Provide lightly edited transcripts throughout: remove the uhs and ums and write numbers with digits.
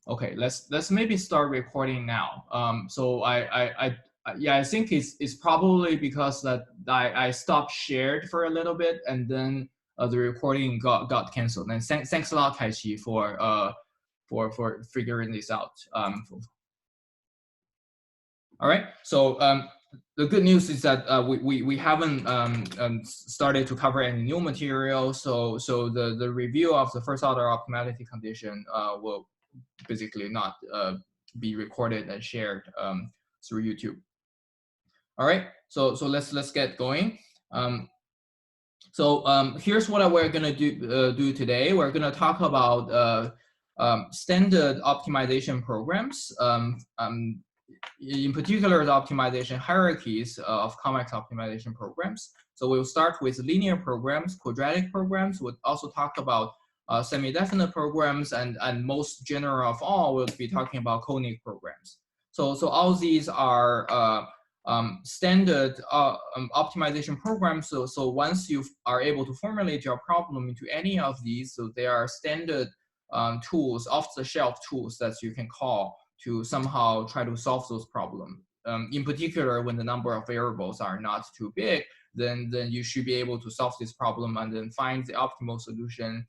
Okay, let's maybe start recording now. So yeah, I think it's probably because that I stopped shared for a little bit and then the recording got canceled. And thanks a lot, Kaiqi, for figuring this out. All right. So the good news is that we haven't started to cover any new material. So the review of the first order optimality condition will basically not be recorded and shared through YouTube. All right, so let's get going. Here's what we're gonna do today. We're gonna talk about standard optimization programs. In particular, the optimization hierarchies of convex optimization programs. So we'll start with linear programs, quadratic programs. We'll also talk about semi-definite programs, and most general of all, we'll be talking about conic programs. So all these are standard optimization programs. So once you are able to formulate your problem into any of these, so they are standard tools, off-the-shelf tools that you can call to somehow try to solve those problems. In particular, when the number of variables are not too big, then you should be able to solve this problem and then find the optimal solution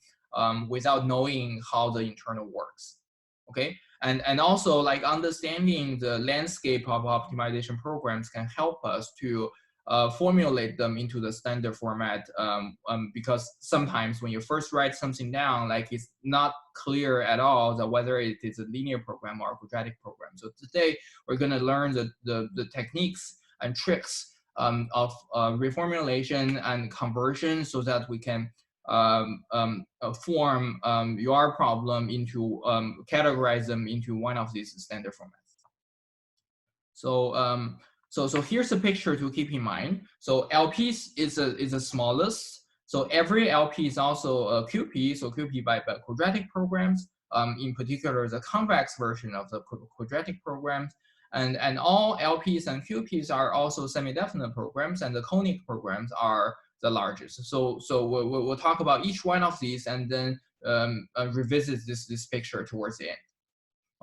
without knowing how the internal works. Okay, and also like understanding the landscape of optimization programs can help us to formulate them into the standard format because sometimes when you first write something down, like it's not clear at all that whether it is a linear program or a quadratic program. So today we're going to learn the techniques and tricks of reformulation and conversion so that we can form your problem into, categorize them into one of these standard formats. So so here's a picture to keep in mind. So LPs is the smallest. So every LP is also a QP. So QP by quadratic programs. In particular, the convex version of the quadratic programs. And all LPs and QPs are also semi-definite programs, and the conic programs are the largest. So we'll talk about each one of these and then revisit this picture towards the end.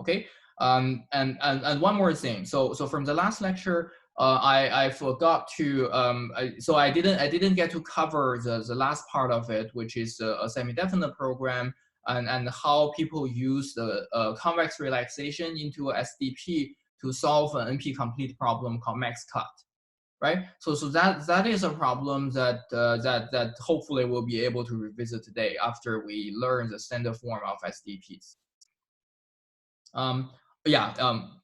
Okay. And one more thing. So from the last lecture, I forgot to I didn't get to cover the last part of it, which is a semi-definite program and how people use the convex relaxation into a SDP to solve an NP-complete problem called max cut. Right, so that is a problem that that hopefully we'll be able to revisit today after we learn the standard form of SDPs.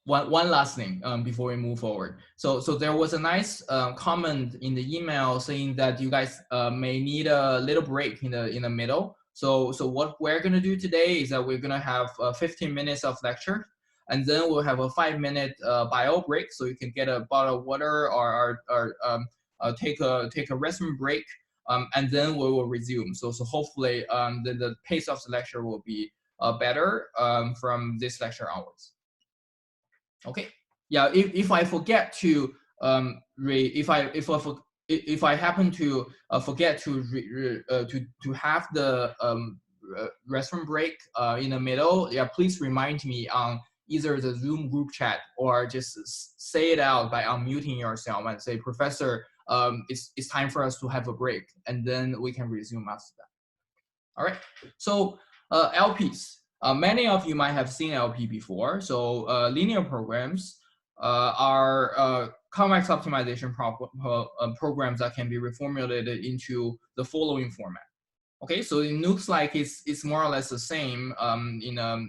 One last thing before we move forward. So there was a nice comment in the email saying that you guys may need a little break in the middle. So what we're gonna do today is that we're gonna have 15 minutes of lecture, and then we'll have a 5-minute bio break, so you can get a bottle of water or take a restroom break, and then we will resume. So hopefully the pace of the lecture will be better from this lecture onwards. Okay. Yeah. If I forget to if I happen to forget to have the restroom break in the middle, yeah, please remind me on either the Zoom group chat or just say it out by unmuting yourself and say, Professor, it's time for us to have a break, and then we can resume after that. All right. So LPs. Many of you might have seen LP before. So linear programs are convex optimization programs that can be reformulated into the following format. Okay, so it looks like it's more or less the same in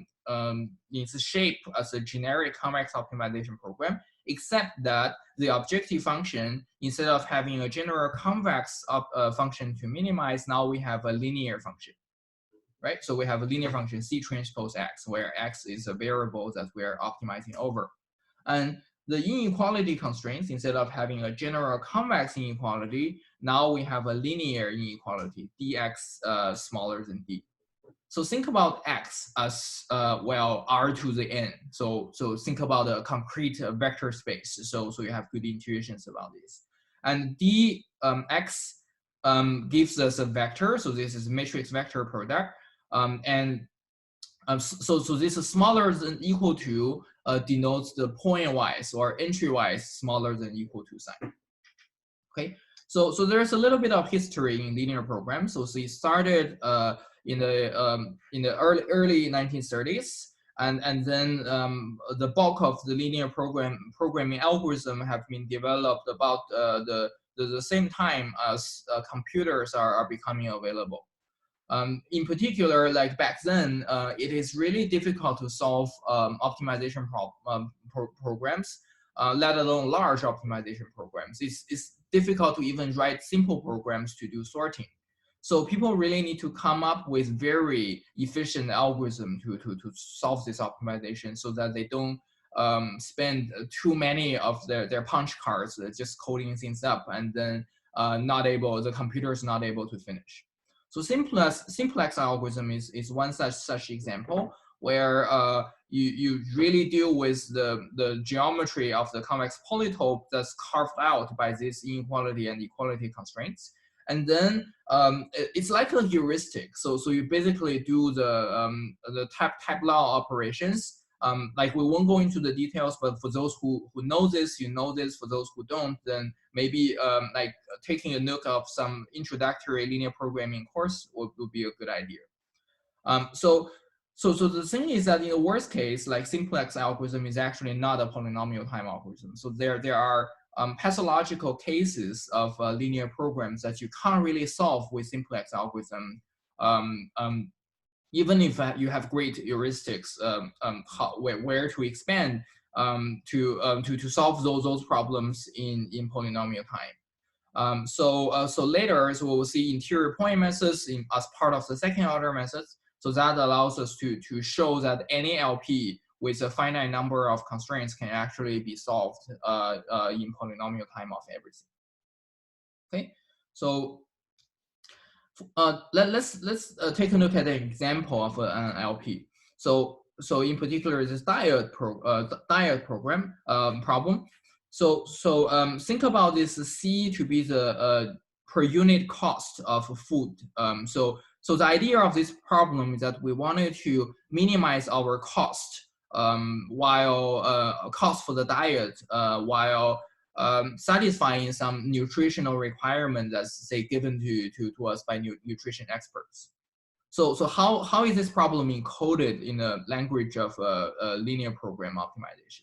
its shape as a generic convex optimization program, except that the objective function, instead of having a general convex function to minimize, now we have a linear function. Right, so we have a linear function C transpose X, where X is a variable that we're optimizing over. And the inequality constraints, instead of having a general convex inequality, now we have a linear inequality, dx smaller than d. So think about X as, well, R to the N. So think about a concrete vector space. So you have good intuitions about this. And dx gives us a vector. So this is matrix vector product. And So this is smaller than equal to denotes the point-wise or entry-wise smaller than equal to sign. Okay, so there's a little bit of history in linear programs. So it started in the early 1930s, and then the bulk of the linear programming algorithm have been developed about the same time as computers are becoming available. In particular, like back then, it is really difficult to solve optimization programs, let alone large optimization programs. It's difficult to even write simple programs to do sorting. So people really need to come up with very efficient algorithm to solve this optimization so that they don't spend too many of their punch cards just coding things up and then the computer is not able to finish. So simplex algorithm is one such example where you really deal with the geometry of the convex polytope that's carved out by this inequality and equality constraints. And then it's like a heuristic. So you basically do the type law operations. Like we won't go into the details, but for those who know this, you know this. For those who don't, then maybe like taking a look of some introductory linear programming course would be a good idea. So the thing is that in the worst case, like simplex algorithm is actually not a polynomial time algorithm. So there are pathological cases of linear programs that you can't really solve with simplex algorithm. Even if you have great heuristics, where to expand to solve those problems in polynomial time. So later, so we'll see interior point methods as part of the second order methods. So that allows us to show that any LP with a finite number of constraints can actually be solved in polynomial time of everything. Okay, so let's take a look at an example of an LP. So in particular, this diet program problem. So think about this C to be the per unit cost of food. So the idea of this problem is that we wanted to minimize our cost while cost for the diet while satisfying some nutritional requirement that's say given to us by nutrition experts. So how is this problem encoded in the language of linear program optimization?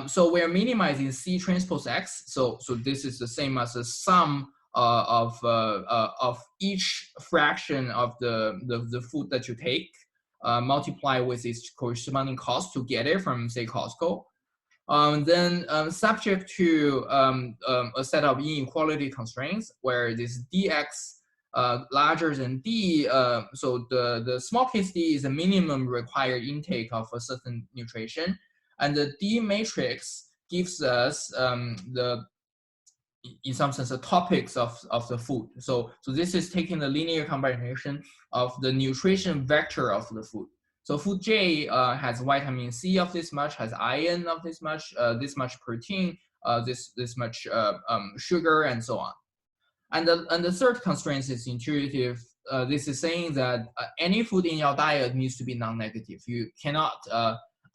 So we're minimizing C transpose X. So this is the same as the sum of each fraction of the food that you take, multiply with its corresponding cost to get it from say Costco. Then subject to a set of inequality constraints where this dx larger than d, so the small case d is a minimum required intake of a certain nutrition, and the d matrix gives us in some sense the topics of the food. So this is taking the linear combination of the nutrition vector of the food. So food J has vitamin C of this much, has iron of this much protein, this much sugar, and so on. And the third constraint is intuitive. This is saying that any food in your diet needs to be non-negative. You cannot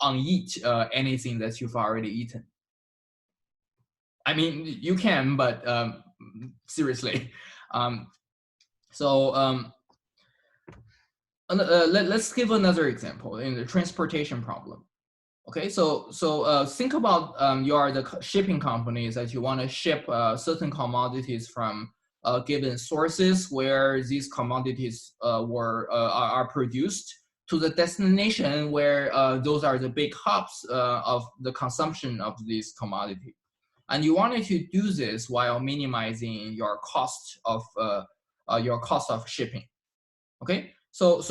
uneat anything that you've already eaten. I mean, you can, but seriously. Let's give another example in the transportation problem. Okay, so think about you are the shipping companies that you want to ship certain commodities from given sources where these commodities are produced to the destination where those are the big hubs of the consumption of this commodity. And you wanted to do this while minimizing your cost of shipping. Okay, so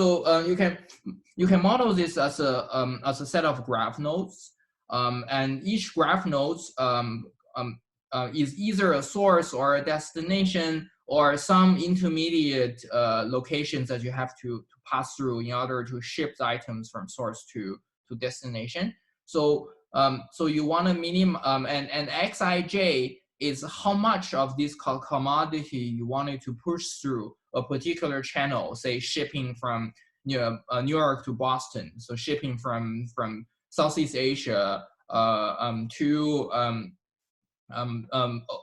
you can model this as a set of graph nodes, and each graph nodes is either a source or a destination or some intermediate locations that you have to pass through in order to ship the items from source to destination. So you want to minimum and xij is how much of this commodity you wanted to push through a particular channel, say shipping from New York to Boston, so shipping from Southeast Asia to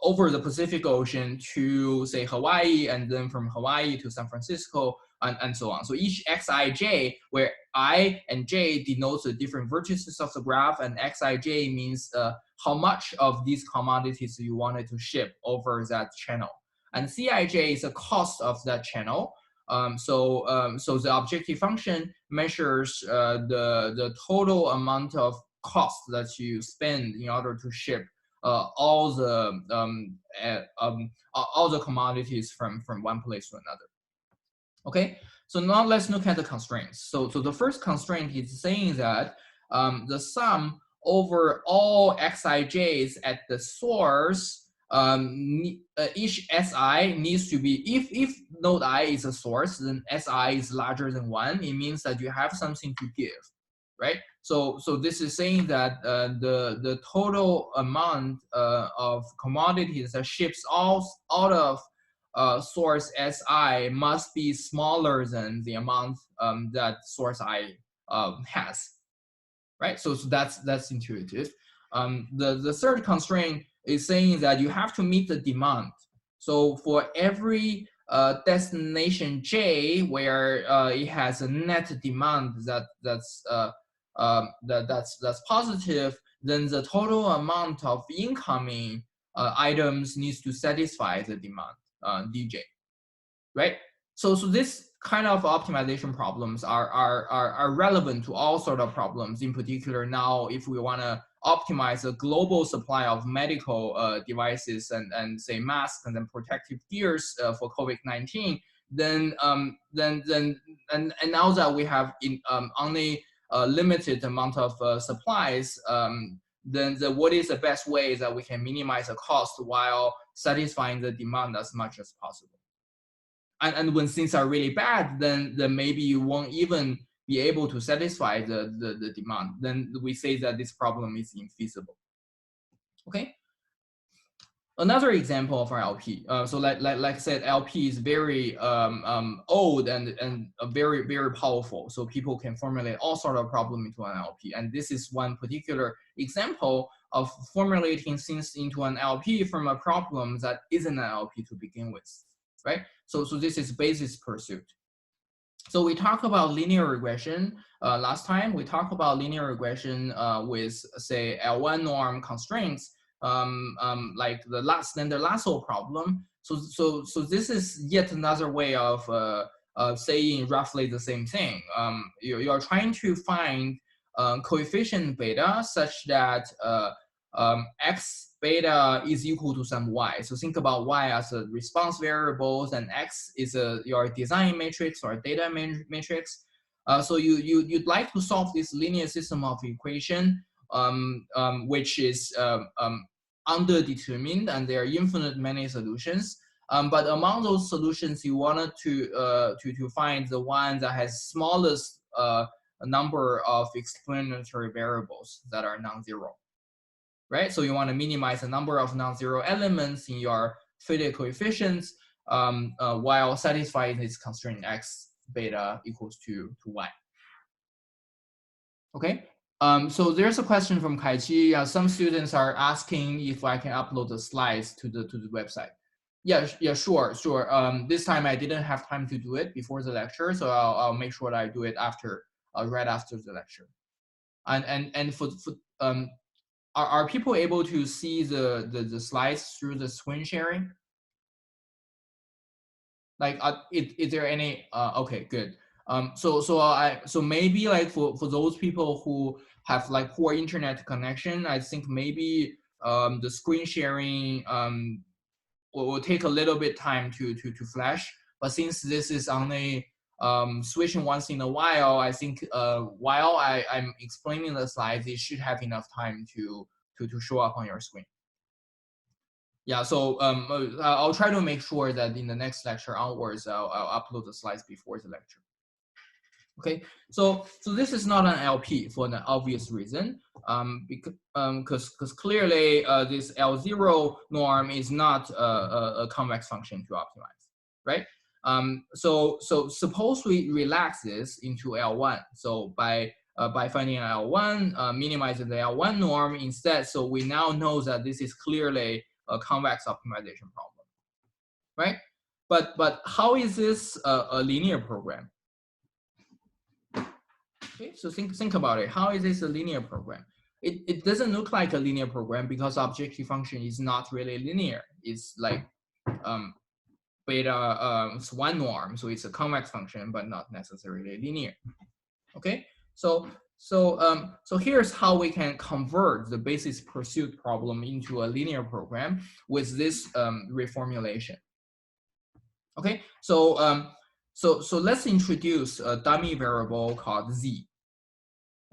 over the Pacific Ocean to say Hawaii, and then from Hawaii to San Francisco, and so on. So each xij, where I and j denotes the different vertices of the graph, and xij means how much of these commodities you wanted to ship over that channel, and cij is the cost of that channel. So the objective function measures the total amount of cost that you spend in order to ship all the commodities from one place to another. Okay, so now let's look at the constraints. So the first constraint is saying that the sum over all xij's at the source, each si needs to be, if node I is a source, then si is larger than 1. It means that you have something to give, right? So this is saying that the total amount of commodities that ships out of source si must be smaller than the amount that source I has, right? So that's intuitive. The third constraint is saying that you have to meet the demand. So for every destination j where it has a net demand that's positive, then the total amount of incoming items needs to satisfy the demand, dj, right? So this kind of optimization problems are relevant to all sort of problems. In particular, now if we want to optimize a global supply of medical devices and say masks and then protective gears for COVID-19, then now that we have only a limited amount of supplies, then what is the best way that we can minimize the cost while satisfying the demand as much as possible? And when things are really bad, then maybe you won't even be able to satisfy the demand. Then we say that this problem is infeasible. Okay. Another example of our LP. So like I said, LP is very old and very, very powerful. So people can formulate all sort of problem into an LP. And this is one particular example of formulating things into an LP from a problem that isn't an LP to begin with, right? So this is basis pursuit. So we talked about linear regression last time. We talked about linear regression with, say, L1 norm constraints, like the standard lasso problem. So this is yet another way of saying roughly the same thing. You're trying to find coefficient beta such that x beta is equal to some y. So think about y as a response variables, and x is your design matrix or data matrix. So you'd like to solve this linear system of equation, which is underdetermined, and there are infinite many solutions. But among those solutions, you wanted to find the one that has smallest number of explanatory variables that are non-zero. Right, so you want to minimize the number of non-zero elements in your fitted coefficients while satisfying this constraint x beta equals to y. Okay, so there's a question from Kaichi. Some students are asking if I can upload the slides to the website. Yeah, sure. This time I didn't have time to do it before the lecture, so I'll make sure that I do it after, right after the lecture. And for are people able to see the slides through the screen sharing? Like, is there any? Okay, good. So maybe like for those people who have like poor internet connection, I think maybe the screen sharing will take a little bit time to flash. But since this is only switching once in a while, I think while I'm explaining the slides, it should have enough time to show up on your screen. Yeah, so I'll try to make sure that in the next lecture onwards, I'll upload the slides before the lecture. Okay, so this is not an LP for an obvious reason, because clearly this L0 norm is not a convex function to optimize, right? So suppose we relax this into L1. So by finding L1, minimizing the L1 norm instead, so we now know that this is clearly a convex optimization problem, right? But how is this a linear program? Okay, so think about it. How is this a linear program? It doesn't look like a linear program because objective function is not really linear. It's like beta, it's one norm, so it's a convex function, but not necessarily linear. Okay, so here's how we can convert the basis pursuit problem into a linear program with this reformulation. Okay, so let's introduce a dummy variable called z,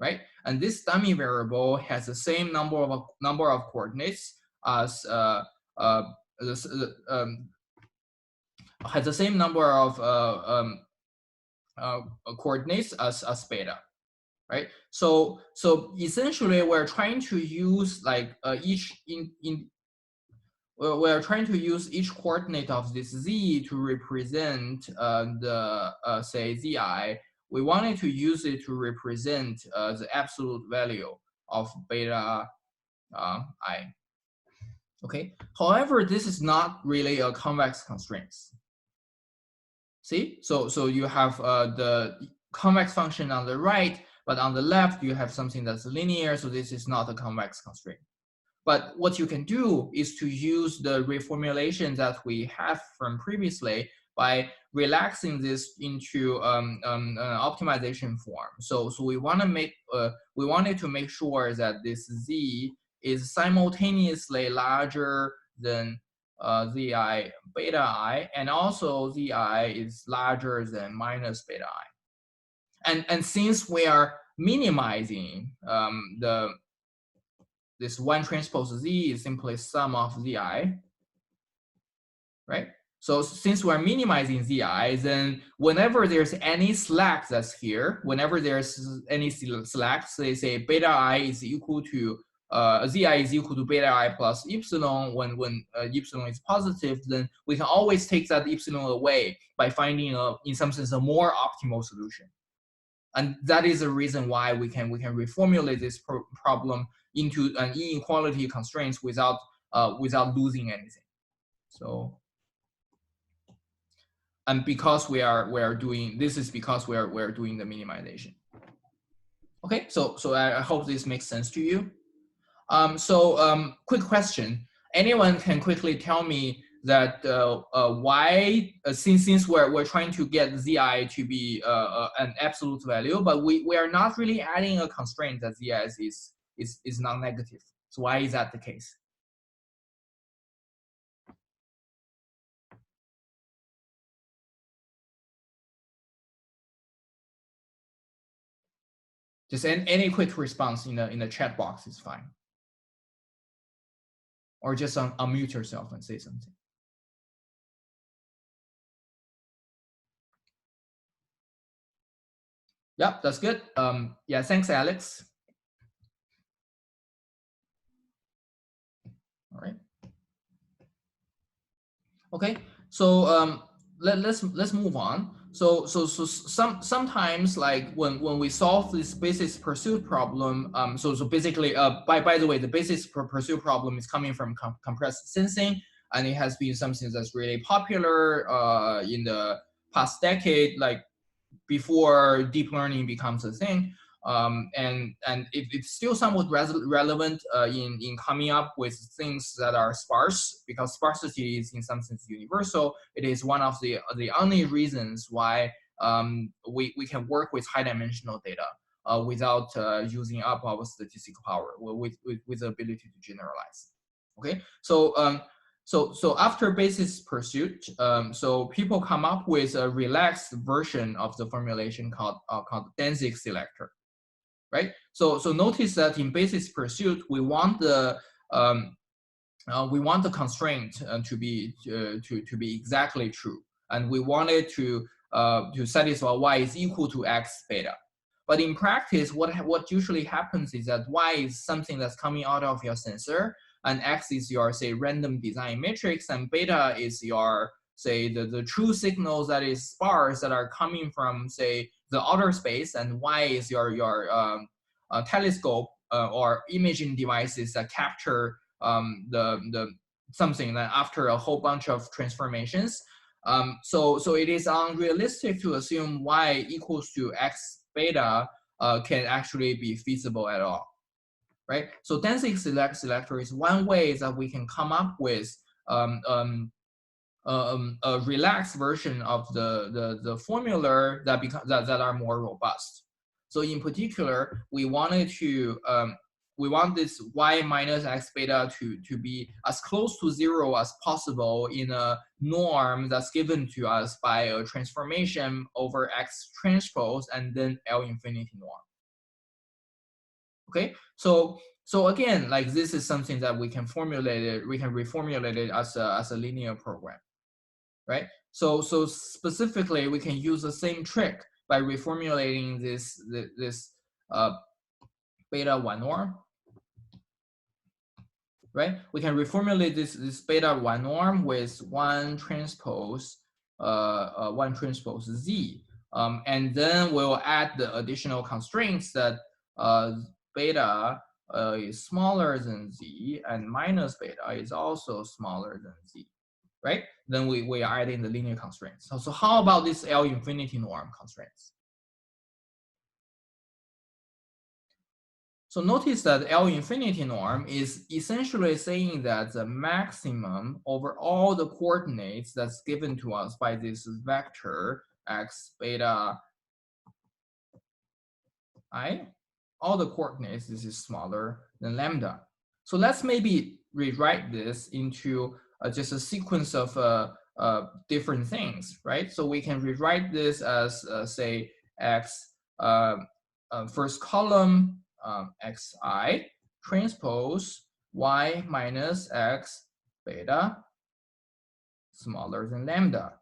right? And this dummy variable has the same number of coordinates as has the same number of coordinates as beta, right? So essentially, we're trying to use like we're trying to use each coordinate of this z to represent the say zi. We wanted to use it to represent the absolute value of beta I. Okay. However, this is not really a convex constraint. See, so you have the convex function on the right, but on the left you have something that's linear. So this is not a convex constraint. But what you can do is to use the reformulation that we have from previously by relaxing this into optimization form. So we want to make we wanted to make sure that this z is simultaneously larger than zi beta I, and also zi is larger than minus beta I. And since we are minimizing this one transpose z is simply sum of zi, right? So since we're minimizing zi, then whenever there's any slack that's here, whenever there's any slack, say beta I is equal to zi is equal to beta I plus epsilon, when epsilon is positive, then we can always take that epsilon away by finding in some sense a more optimal solution. And that is the reason why we can reformulate this problem into an inequality constraints without losing anything. So, and because we are doing this is because we're doing the minimization. Okay, so I hope this makes sense to you. Quick question: anyone can quickly tell me that why since we're trying to get zi to be an absolute value, but we are not really adding a constraint that zi is non-negative. So why is that the case? Just any quick response in the chat box is fine, or just unmute yourself and say something. Yep, that's good. Yeah, thanks, Alex. All right. Okay, so let's move on. So sometimes like when we solve this basis pursuit problem, so basically by the way, the basis pursuit problem is coming from compressed sensing, and it has been something that's really popular in the past decade, like before deep learning becomes a thing. And it's still somewhat relevant in coming up with things that are sparse, because sparsity is in some sense universal. It is one of the only reasons why we can work with high dimensional data without using up our statistical power, with the ability to generalize. Okay, so after basis pursuit, so people come up with a relaxed version of the formulation called Danzig selector, right? So notice that in basis pursuit, we want the constraint to be exactly true, and we want it to satisfy y is equal to x beta. But in practice, what usually happens is that y is something that's coming out of your sensor, and x is your, say, random design matrix, and beta is your say the true signals that is sparse that are coming from say the outer space, and y is your telescope or imaging devices that capture the something that after a whole bunch of transformations. So it is unrealistic to assume y equals to x beta can actually be feasible at all, right? So density selector is one way that we can come up with a relaxed version of the formula that are more robust. So in particular, we wanted to we want this y minus x beta to be as close to 0 as possible in a norm that's given to us by a transformation over x transpose and then L infinity norm. Okay, so again, like this is something that we can formulate it, we can reformulate it as a linear program, right? So specifically, we can use the same trick by reformulating this beta 1 norm, right? We can reformulate this beta 1 norm with 1 transpose z, and then we'll add the additional constraints that beta is smaller than z and minus beta is also smaller than z, right? Then we are adding the linear constraints. So how about this L infinity norm constraints? So notice that L infinity norm is essentially saying that the maximum over all the coordinates that's given to us by this vector x beta I, all the coordinates, this is smaller than lambda. So let's maybe rewrite this into just a sequence of different things, right? So we can rewrite this as say x first column xi transpose y minus x beta smaller than lambda.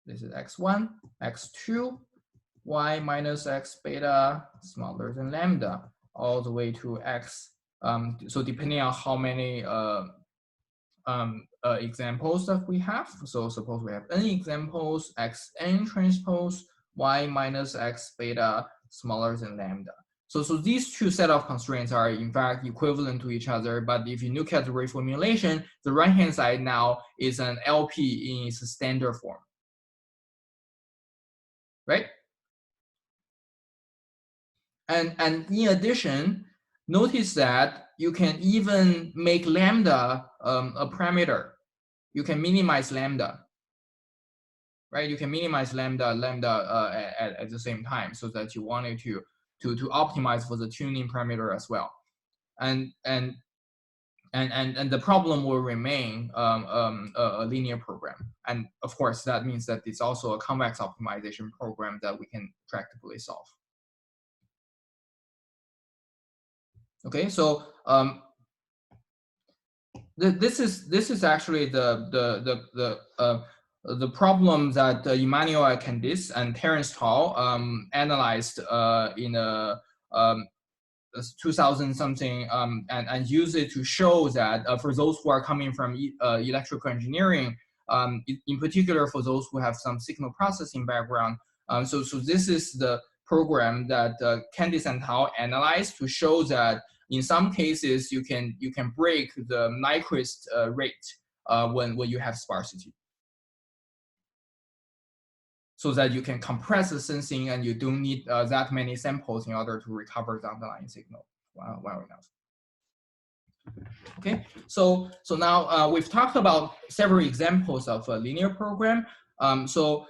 This is x1, x2, y minus x beta smaller than lambda, all the way to x. So depending on how many examples that we have, so suppose we have n examples, xn transpose y minus x beta smaller than lambda. So these two set of constraints are in fact equivalent to each other, but if you look at the reformulation, the right-hand side now is an LP in its standard form, right? And in addition, notice that you can even make lambda a parameter. You can minimize lambda, right? You can minimize lambda at the same time, so that you wanted to optimize for the tuning parameter as well. And the problem will remain a linear program. And of course, that means that it's also a convex optimization program that we can tractably solve. Okay, so this is actually the problem that Emmanuel Candice and Terence Tall analyzed in a 2000 something and use it to show that for those who are coming from electrical engineering, in particular for those who have some signal processing background. So this is the program that Candice and Tao analyzed to show that in some cases you can break the Nyquist rate when you have sparsity, so that you can compress the sensing and you don't need that many samples in order to recover the underlying signal well enough. Okay, so now we've talked about several examples of a linear program. So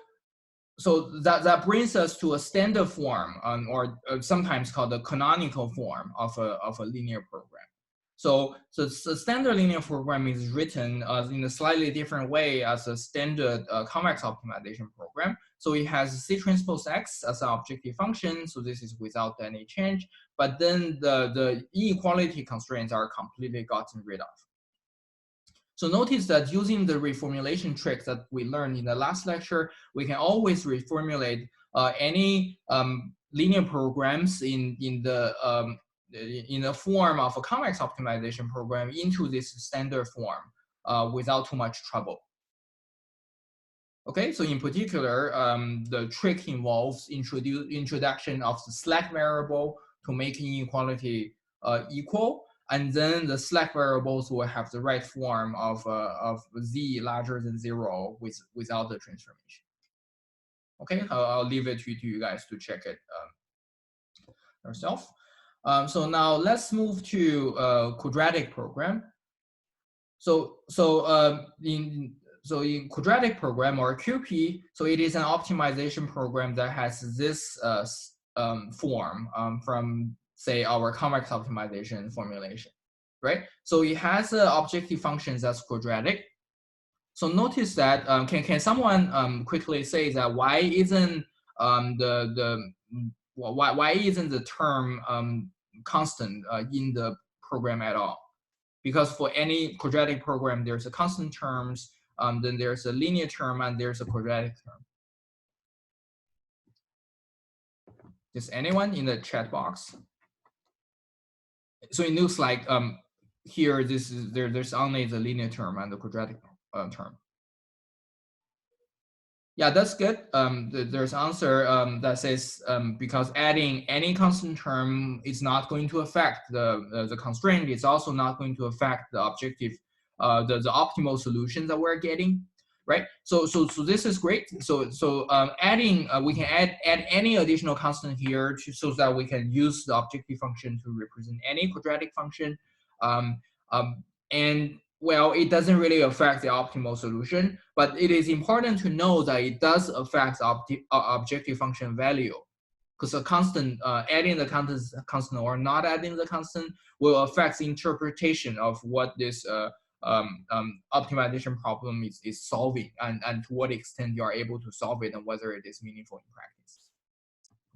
that brings us to a standard form, or sometimes called the canonical form of a linear program. So the standard linear program is written in a slightly different way as a standard convex optimization program. So it has C transpose X as an objective function. So this is without any change. But then the inequality constraints are completely gotten rid of. So notice that using the reformulation trick that we learned in the last lecture, we can always reformulate any linear programs in the form of a convex optimization program into this standard form without too much trouble. Okay, so in particular, the trick involves introduction of the slack variable to make inequality equal, and then the slack variables will have the right form of z larger than 0 without the transformation. Okay, I'll leave it to you guys to check it yourself. So now let's move to quadratic program. So in quadratic program or QP, so it is an optimization program that has this form from say our convex optimization formulation, right? So it has objective functions that's quadratic. So notice that can someone quickly say that why isn't why isn't the term constant in the program at all? Because for any quadratic program, there's a constant terms, then there's a linear term, and there's a quadratic term. Is anyone in the chat box? So it looks like here there's only the linear term and the quadratic term. Yeah, that's good. There's answer that says because adding any constant term is not going to affect the constraint. It's also not going to affect the objective, the optimal solution that we're getting, right? So this is great. So adding we can add any additional constant here so that we can use the objective function to represent any quadratic function, and well, it doesn't really affect the optimal solution, but it is important to know that it does affect objective function value, because a constant, adding the constant or not adding the constant will affect the interpretation of what this optimization problem is solving, and to what extent you are able to solve it and whether it is meaningful in practice.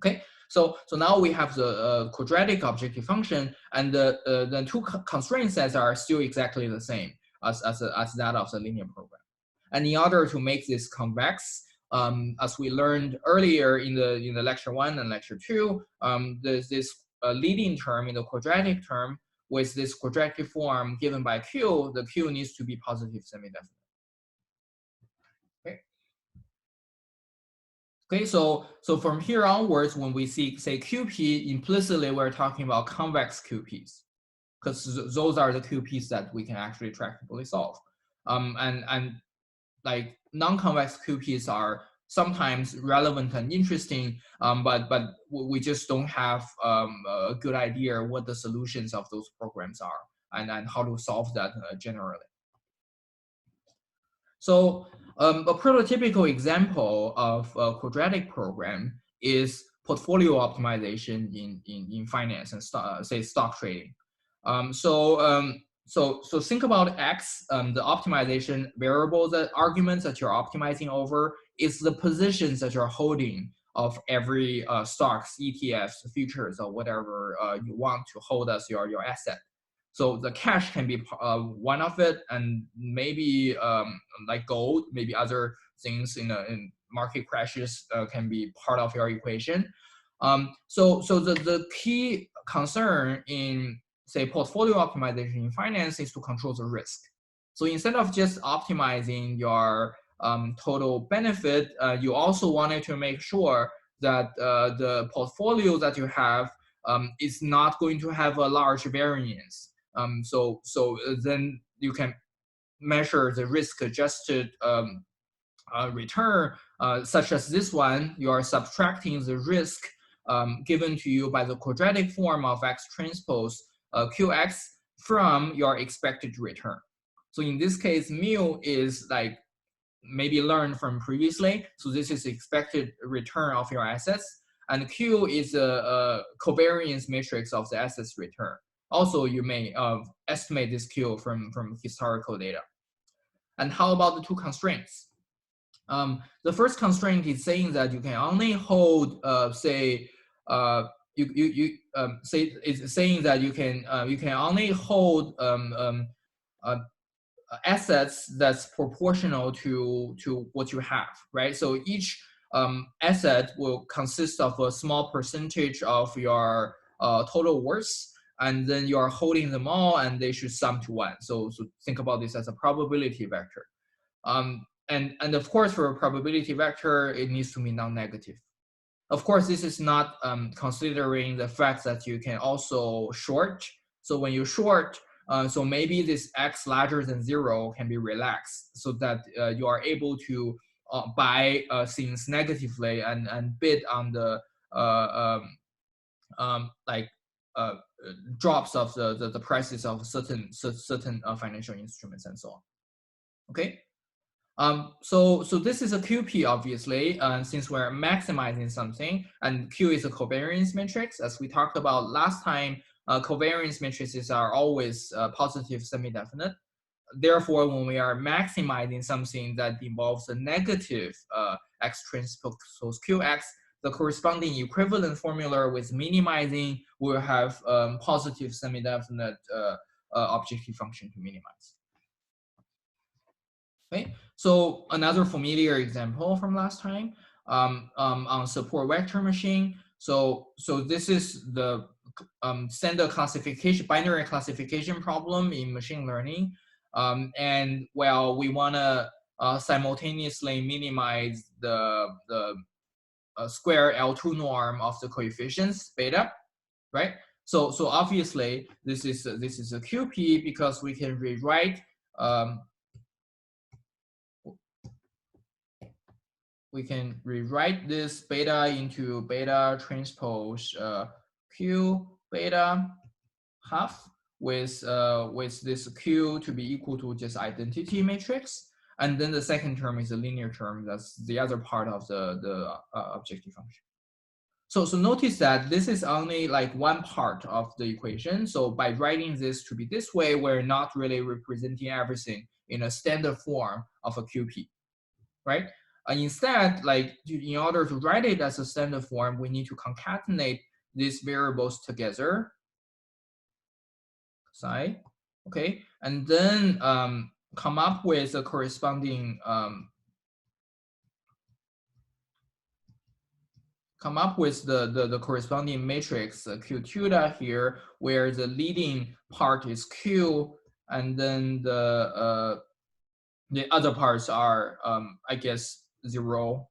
Okay, so now we have the quadratic objective function, and the two constraint sets are still exactly the same as that of the linear program. And in order to make this convex, as we learned earlier in the lecture 1 and lecture 2, there's this leading term in the quadratic term with this quadratic form given by Q. The Q needs to be positive semi-definite. Okay, so from here onwards, when we say QP, implicitly we're talking about convex QPs, because those are the QPs that we can actually tractably solve. And like non-convex QPs are sometimes relevant and interesting, but we just don't have a good idea what the solutions of those programs are and how to solve that generally. So a prototypical example of a quadratic program is portfolio optimization in finance and stock trading. So think about X, the optimization variable, the arguments that you're optimizing over is the positions that you're holding of every stocks, ETFs, futures, or whatever you want to hold as your asset. So the cash can be one of it, and maybe like gold, maybe other things in market crashes can be part of your equation. So the key concern in say portfolio optimization in finance is to control the risk. So instead of just optimizing your total benefit, you also wanted to make sure that the portfolio that you have is not going to have a large variance. So then you can measure the risk-adjusted return, such as this one. You are subtracting the risk given to you by the quadratic form of X transpose QX from your expected return. So in this case, mu is like maybe learned from previously. So this is expected return of your assets, and Q is a covariance matrix of the assets return. Also, you may estimate this Q from historical data. And how about the two constraints? The first constraint is saying that you can only hold, say it's saying that you can only hold assets that's proportional to what you have, right? So each asset will consist of a small percentage of your total worth, and then you are holding them all, and they should sum to 1. So think about this as a probability vector. and of course, for a probability vector, it needs to be non-negative. Of course, this is not considering the fact that you can also short. So when you short, so maybe this x larger than 0 can be relaxed so that you are able to buy things negatively and bid on the like drops of the prices of certain financial instruments and so on. Okay. So this is a QP, obviously, since we're maximizing something, and Q is a covariance matrix. As we talked about last time, covariance matrices are always positive semi-definite. Therefore, when we are maximizing something that involves a negative x transpose qx, the corresponding equivalent formula with minimizing will have positive semi-definite objective function to minimize. Okay, so another familiar example from last time on support vector machine. So this is the standard classification, binary classification problem in machine learning. And well, we want to simultaneously minimize the square L2 norm of the coefficients beta, right? So obviously this is a QP because we can rewrite this beta into beta transpose q beta half with this q to be equal to just identity matrix, and then the second term is a linear term. That's the other part of the objective function. So notice that this is only like one part of the equation. So by writing this to be this way, we're not really representing everything in a standard form of a QP, right? Instead, like in order to write it as a standard form, we need to concatenate these variables together, psi, okay, and then come up with a corresponding the corresponding matrix Q tilde here, where the leading part is Q, and then the other parts are I guess 0,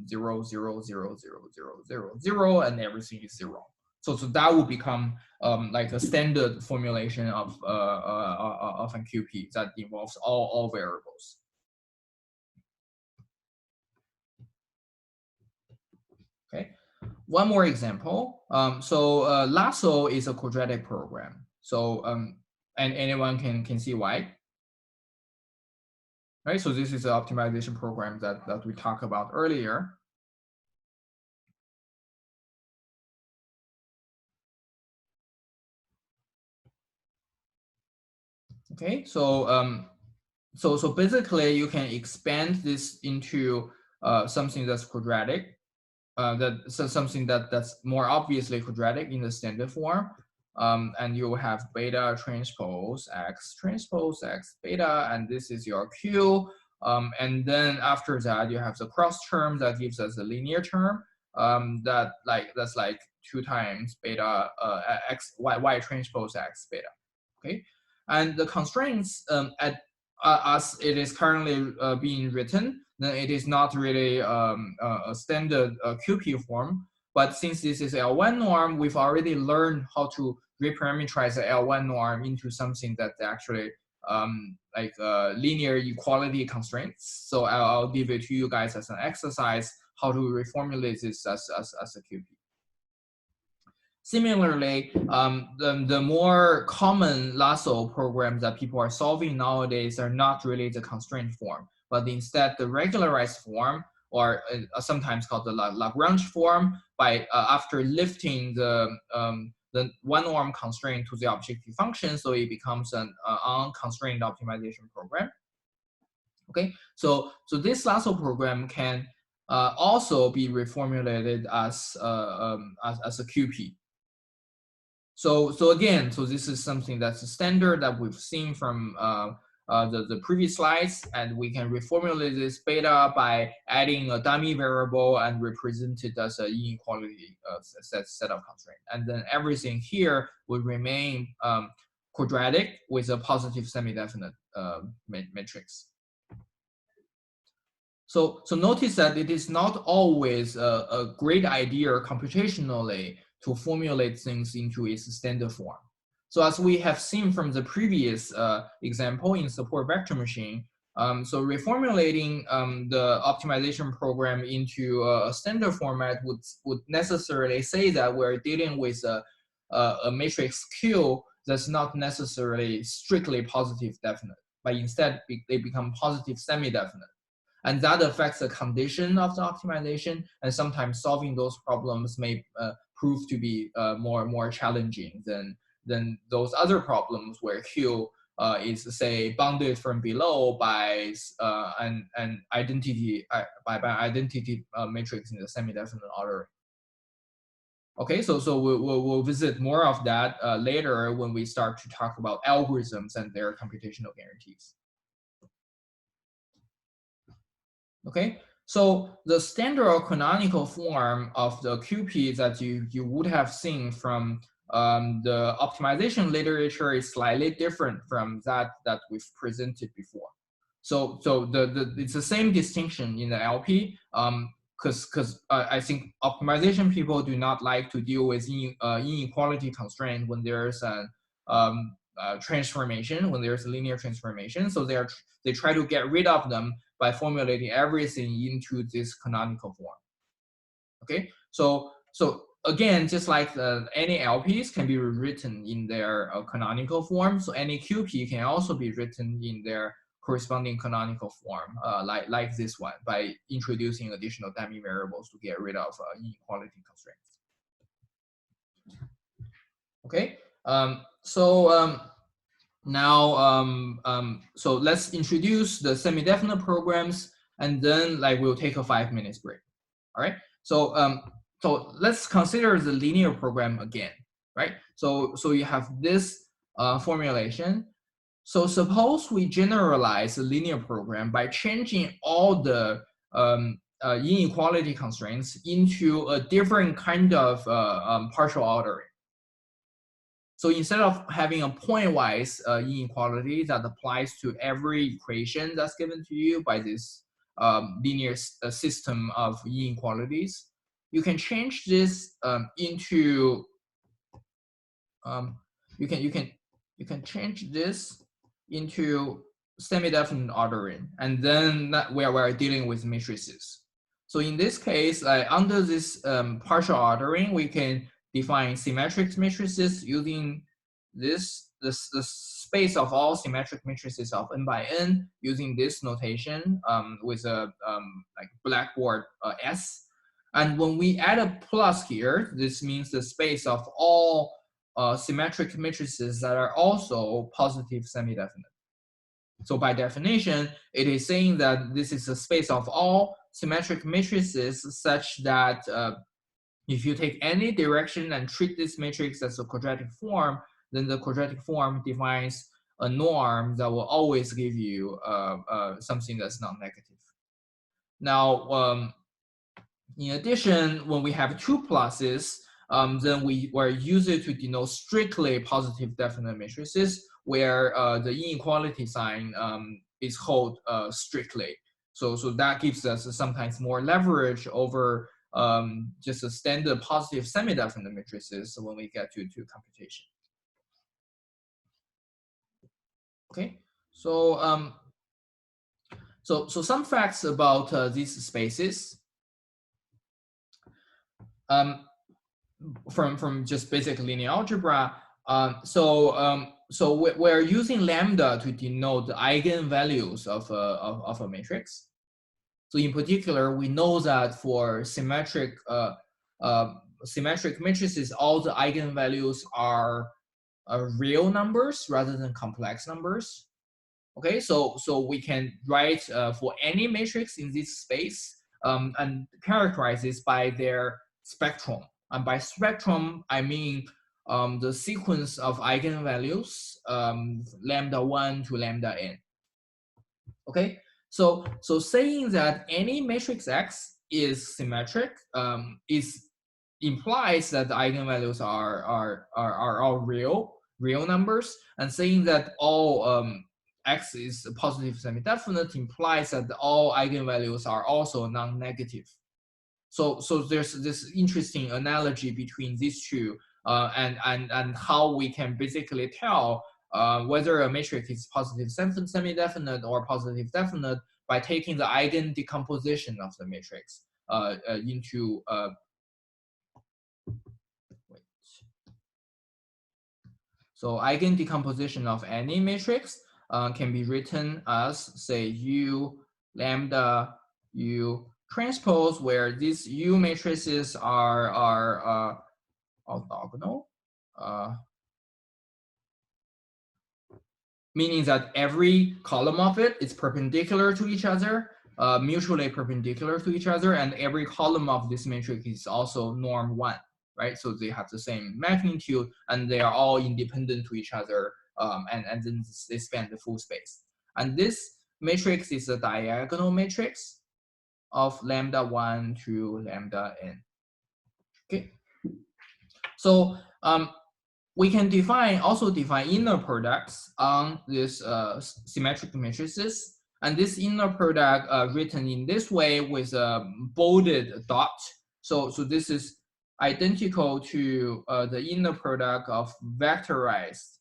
0, 0, 0, 0, 0, 0, 0, and everything is 0. So that will become like a standard formulation of an QP that involves all variables. Okay, one more example. So Lasso is a quadratic program. So and anyone can see why. Right, so this is the optimization program that we talked about earlier. Okay, so so basically you can expand this into something that's quadratic, something that's more obviously quadratic in the standard form, and you will have beta transpose x beta, and this is your Q. And then after that, you have the cross term that gives us a linear term that's like 2 times beta x y transpose x beta. Okay, and the constraints as it is currently being written, then it is not really a standard QP form. But since this is L1 norm, we've already learned how to reparameterize the L1 norm into something that's actually like linear equality constraints. So I'll give it to you guys as an exercise how to reformulate this as a QP. Similarly, the more common Lasso programs that people are solving nowadays are not really the constraint form, but instead the regularized form, or sometimes called the Lagrange form, by after lifting the one norm constraint to the objective function, so it becomes an unconstrained optimization program. Okay, so this Lasso program can also be reformulated as a QP. So again, so this is something that's a standard that we've seen from the previous slides, and we can reformulate this beta by adding a dummy variable and represent it as an inequality set of constraints. And then everything here would remain quadratic with a positive semi-definite matrix. So notice that it is not always a great idea computationally to formulate things into its standard form. So as we have seen from the previous example in support vector machine, so reformulating the optimization program into a standard format would necessarily say that we're dealing with a matrix Q that's not necessarily strictly positive definite, but instead they become positive semi-definite. And that affects the condition of the optimization, and sometimes solving those problems may prove to be more challenging than those other problems where Q is, say, bounded from below by an identity by identity matrix in the semi-definite ordering. Okay, so we'll visit more of that later when we start to talk about algorithms and their computational guarantees. Okay, so the standard or canonical form of the QP that you would have seen from the optimization literature is slightly different from that we've presented before. So it's the same distinction in the LP, because I think optimization people do not like to deal with inequality constraint when there's a transformation, when there's a linear transformation. So they try to get rid of them by formulating everything into this canonical form. Okay, so again, just like any LPs can be rewritten in their canonical form, so any QP can also be written in their corresponding canonical form, like this one, by introducing additional dummy variables to get rid of inequality constraints. Okay, now so let's introduce the semi-definite programs, and then we'll take a 5 minutes break. All right, so so let's consider the linear program again, right? So you have this formulation. So suppose we generalize the linear program by changing all the inequality constraints into a different kind of partial ordering. So instead of having a pointwise inequality that applies to every equation that's given to you by this linear system of inequalities, you can change this into you can change this into semi-definite ordering, and then we're dealing with matrices. So in this case, under this partial ordering, we can define symmetric matrices using the space of all symmetric matrices of n by n using this notation with a blackboard S. And when we add a plus here, this means the space of all symmetric matrices that are also positive semi-definite. So by definition, it is saying that this is a space of all symmetric matrices such that if you take any direction and treat this matrix as a quadratic form, then the quadratic form defines a norm that will always give you something that's not negative. Now, in addition, when we have two pluses, then we use it to denote strictly positive definite matrices where the inequality sign is held strictly. So that gives us sometimes more leverage over just a standard positive semi-definite matrices when we get to computation. Okay, so so some facts about these spaces. From just basic linear algebra. So we're using lambda to denote the eigenvalues of a matrix. So in particular, we know that for symmetric matrices, all the eigenvalues are real numbers rather than complex numbers. Okay, so we can write for any matrix in this space and characterize this by their spectrum. And by spectrum, I mean the sequence of eigenvalues, lambda 1 to lambda n. Okay, so saying that any matrix X is symmetric implies that the eigenvalues are all real numbers, and saying that all X is a positive semi-definite implies that all eigenvalues are also non-negative. So there's this interesting analogy between these two, and how we can basically tell whether a matrix is positive semi-definite or positive definite by taking the eigen decomposition of the matrix into wait. So eigen decomposition of any matrix can be written as, say, U lambda U transpose, where these U matrices are orthogonal, meaning that every column of it is perpendicular to each other, mutually perpendicular to each other, and every column of this matrix is also norm 1, right? So they have the same magnitude, and they are all independent to each other, and then they span the full space. And this matrix is a diagonal matrix of lambda 1 to lambda n. Okay, so we can also define inner products on this symmetric matrices, and this inner product written in this way with a bolded dot. So this is identical to the inner product of vectorized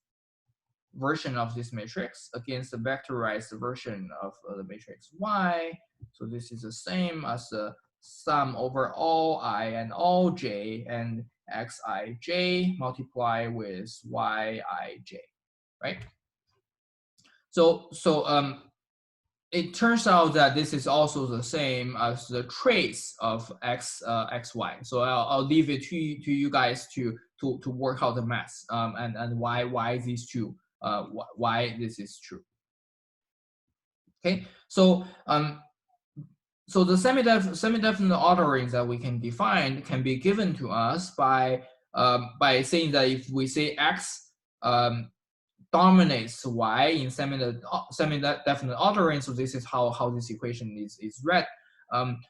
version of this matrix against the vectorized version of the matrix Y. So this is the same as the sum over all I and all j and xij multiply with yij, right? So it turns out that this is also the same as the trace of xy. So I'll leave it to you guys to work out the math and why these two why this is true. Okay, so so the semi-definite orderings that we can define can be given to us by saying that if we say x dominates y in semi-definite ordering, so this is how this equation is read,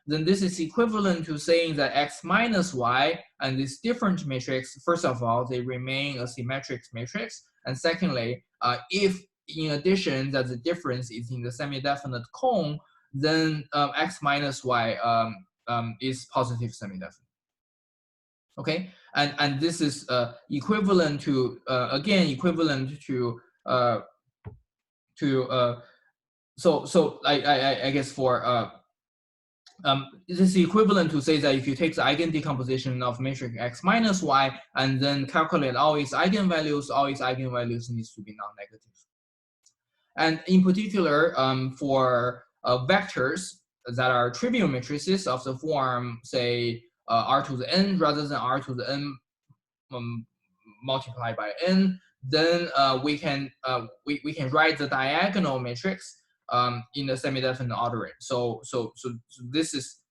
then this is equivalent to saying that x minus y and this different matrix, first of all, they remain a symmetric matrix, and secondly, if in addition that the difference is in the semi-definite cone, then x minus y is positive semi-definite. Okay, and this is equivalent to again equivalent to so I guess for this is equivalent to say that if you take the eigen decomposition of matrix x minus y and then calculate all its eigenvalues needs to be non-negative. And in particular, for vectors that are trivial matrices of the form, say, r to the n rather than r to the n multiplied by n, then we can write the diagonal matrix in the semi-definite ordering. So this is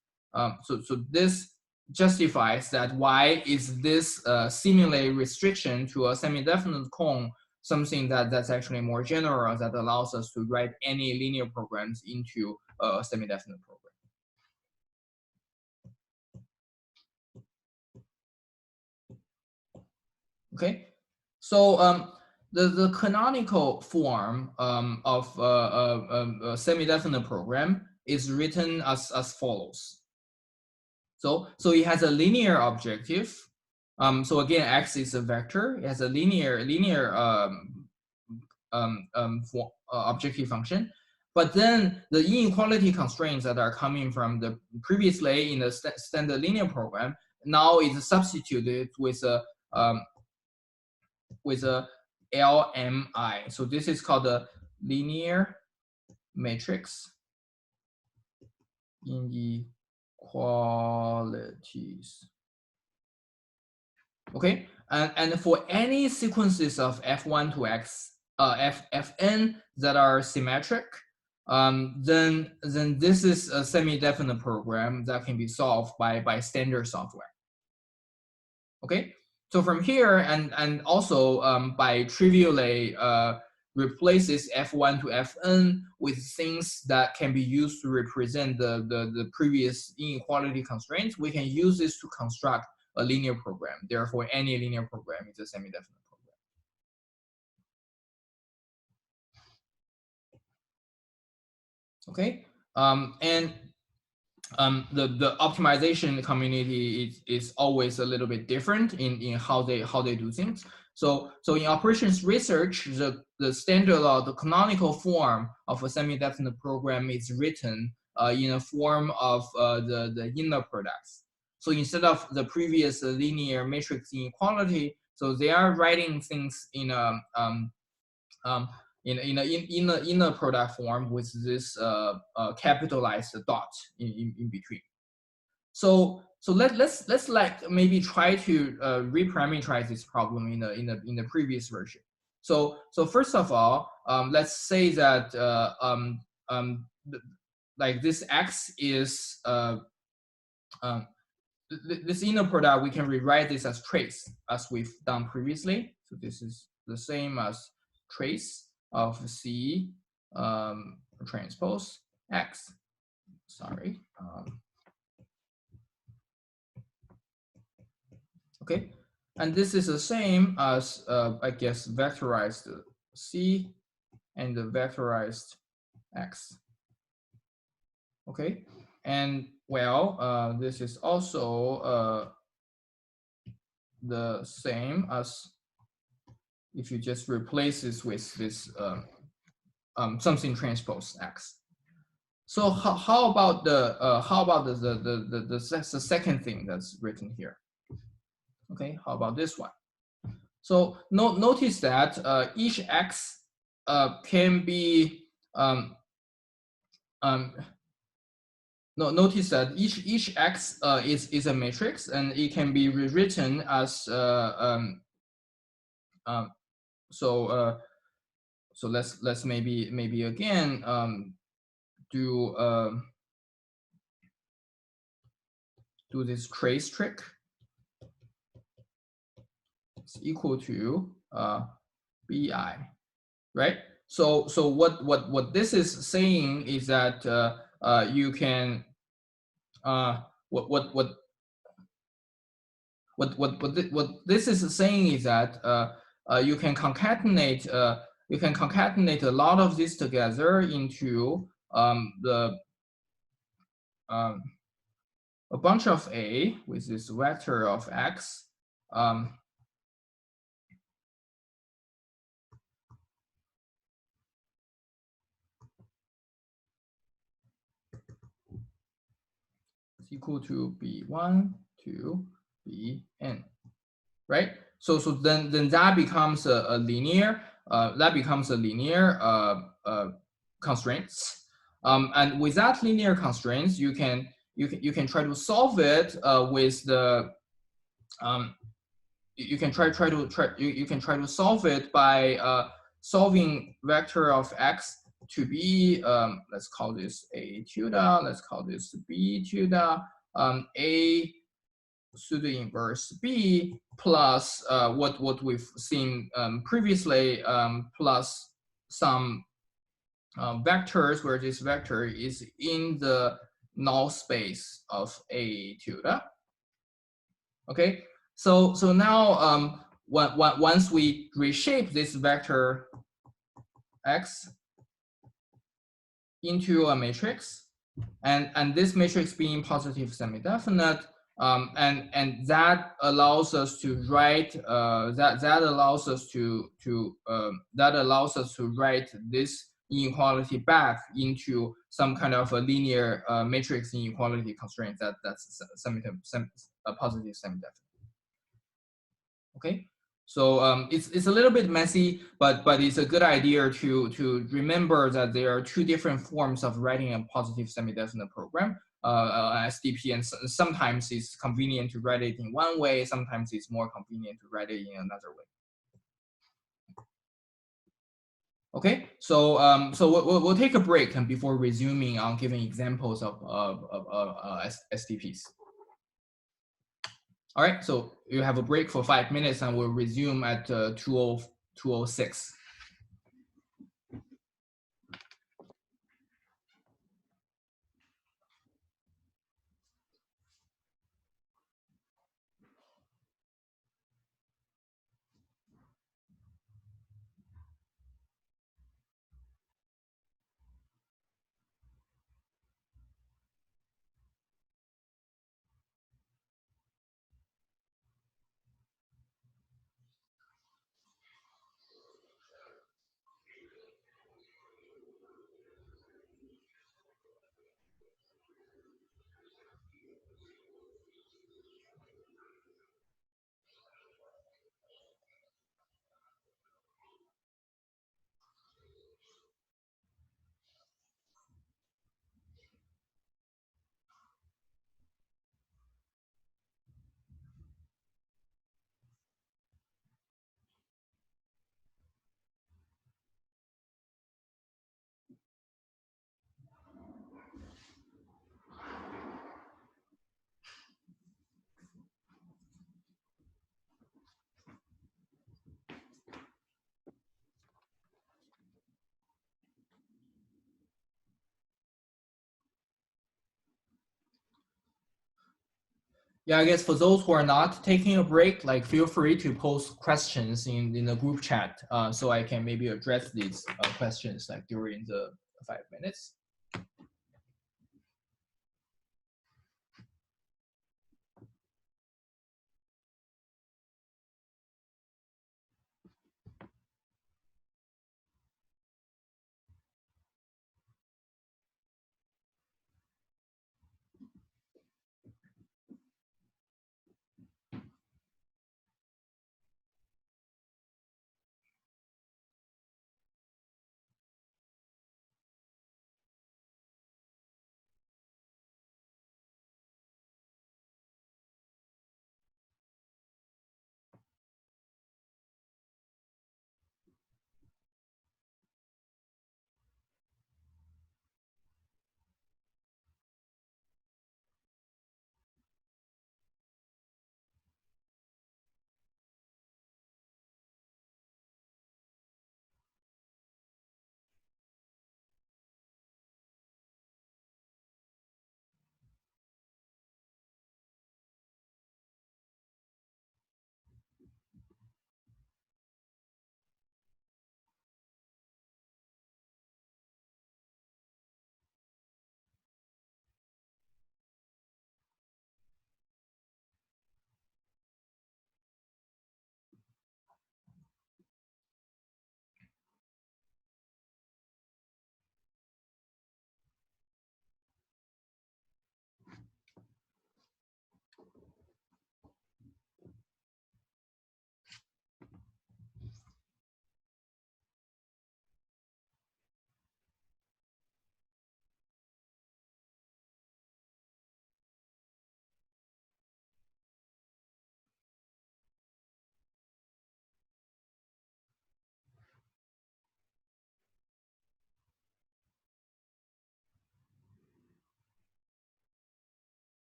this justifies that y is this seemingly restriction to a semi-definite cone, something that's actually more general, that allows us to write any linear programs into a semi-definite program. Okay, so the canonical form of a semi-definite program is written as follows. So it has a linear objective. So again, x is a vector. It has a linear objective function. But then the inequality constraints that are coming from the previously in the standard linear program now is substituted with a LMI. So this is called the linear matrix inequalities. Okay, and for any sequences of f1 to fn that are symmetric, then this is a semi-definite program that can be solved by standard software. Okay, so from here and also by trivially replaces f1 to fn with things that can be used to represent the previous inequality constraints, we can use this to construct a linear program. Therefore, any linear program is a semi-definite program. Okay, and the optimization community is always a little bit different in how they do things. So in operations research, the standard or the canonical form of a semi-definite program is written in a form of the inner products. So instead of the previous linear matrix inequality, so they are writing things in a in a inner product form with this capitalized dot in between. So let's like maybe try to reparameterize this problem in the previous version. So first of all, let's say that like this x is this inner product, we can rewrite this as trace as we've done previously. So this is the same as trace of C transpose X. Sorry. Okay, and this is the same as I guess vectorized C and the vectorized X. Okay, and well, this is also the same as if you just replace this with this something transpose X. So how about the second thing that's written here? Okay, how about this one? So notice that each X can be notice that each X is a matrix, and it can be rewritten as so let's maybe again do this trace trick. It's equal to bi, right? So what this is saying is that you can what this is saying is that you can concatenate a lot of this together into a bunch of A with this vector of X. Is equal to B1 to Bn, right? So then that becomes a linear constraints, and with that linear constraints, you can try to solve it with the you can try to solve it by solving vector of x to be let's call this a tilde, let's call this b tilde, a pseudo inverse b plus what we've seen previously, plus some vectors where this vector is in the null space of a tilde. Okay, so now once we reshape this vector x into a matrix, and this matrix being positive semi-definite, and that allows us to write that allows us to write this inequality back into some kind of a linear matrix inequality constraint that's a positive semi-definite. Okay, so it's a little bit messy, but it's a good idea to remember that there are two different forms of writing a positive semi-definite program, SDP, and sometimes it's convenient to write it in one way, sometimes it's more convenient to write it in another way. Okay, so we'll take a break and before resuming on giving examples of STPs. All right, so you have a break for 5 minutes and we'll resume at 2:06. Yeah, I guess for those who are not taking a break, like feel free to post questions in the group chat, so I can maybe address these questions like during the 5 minutes.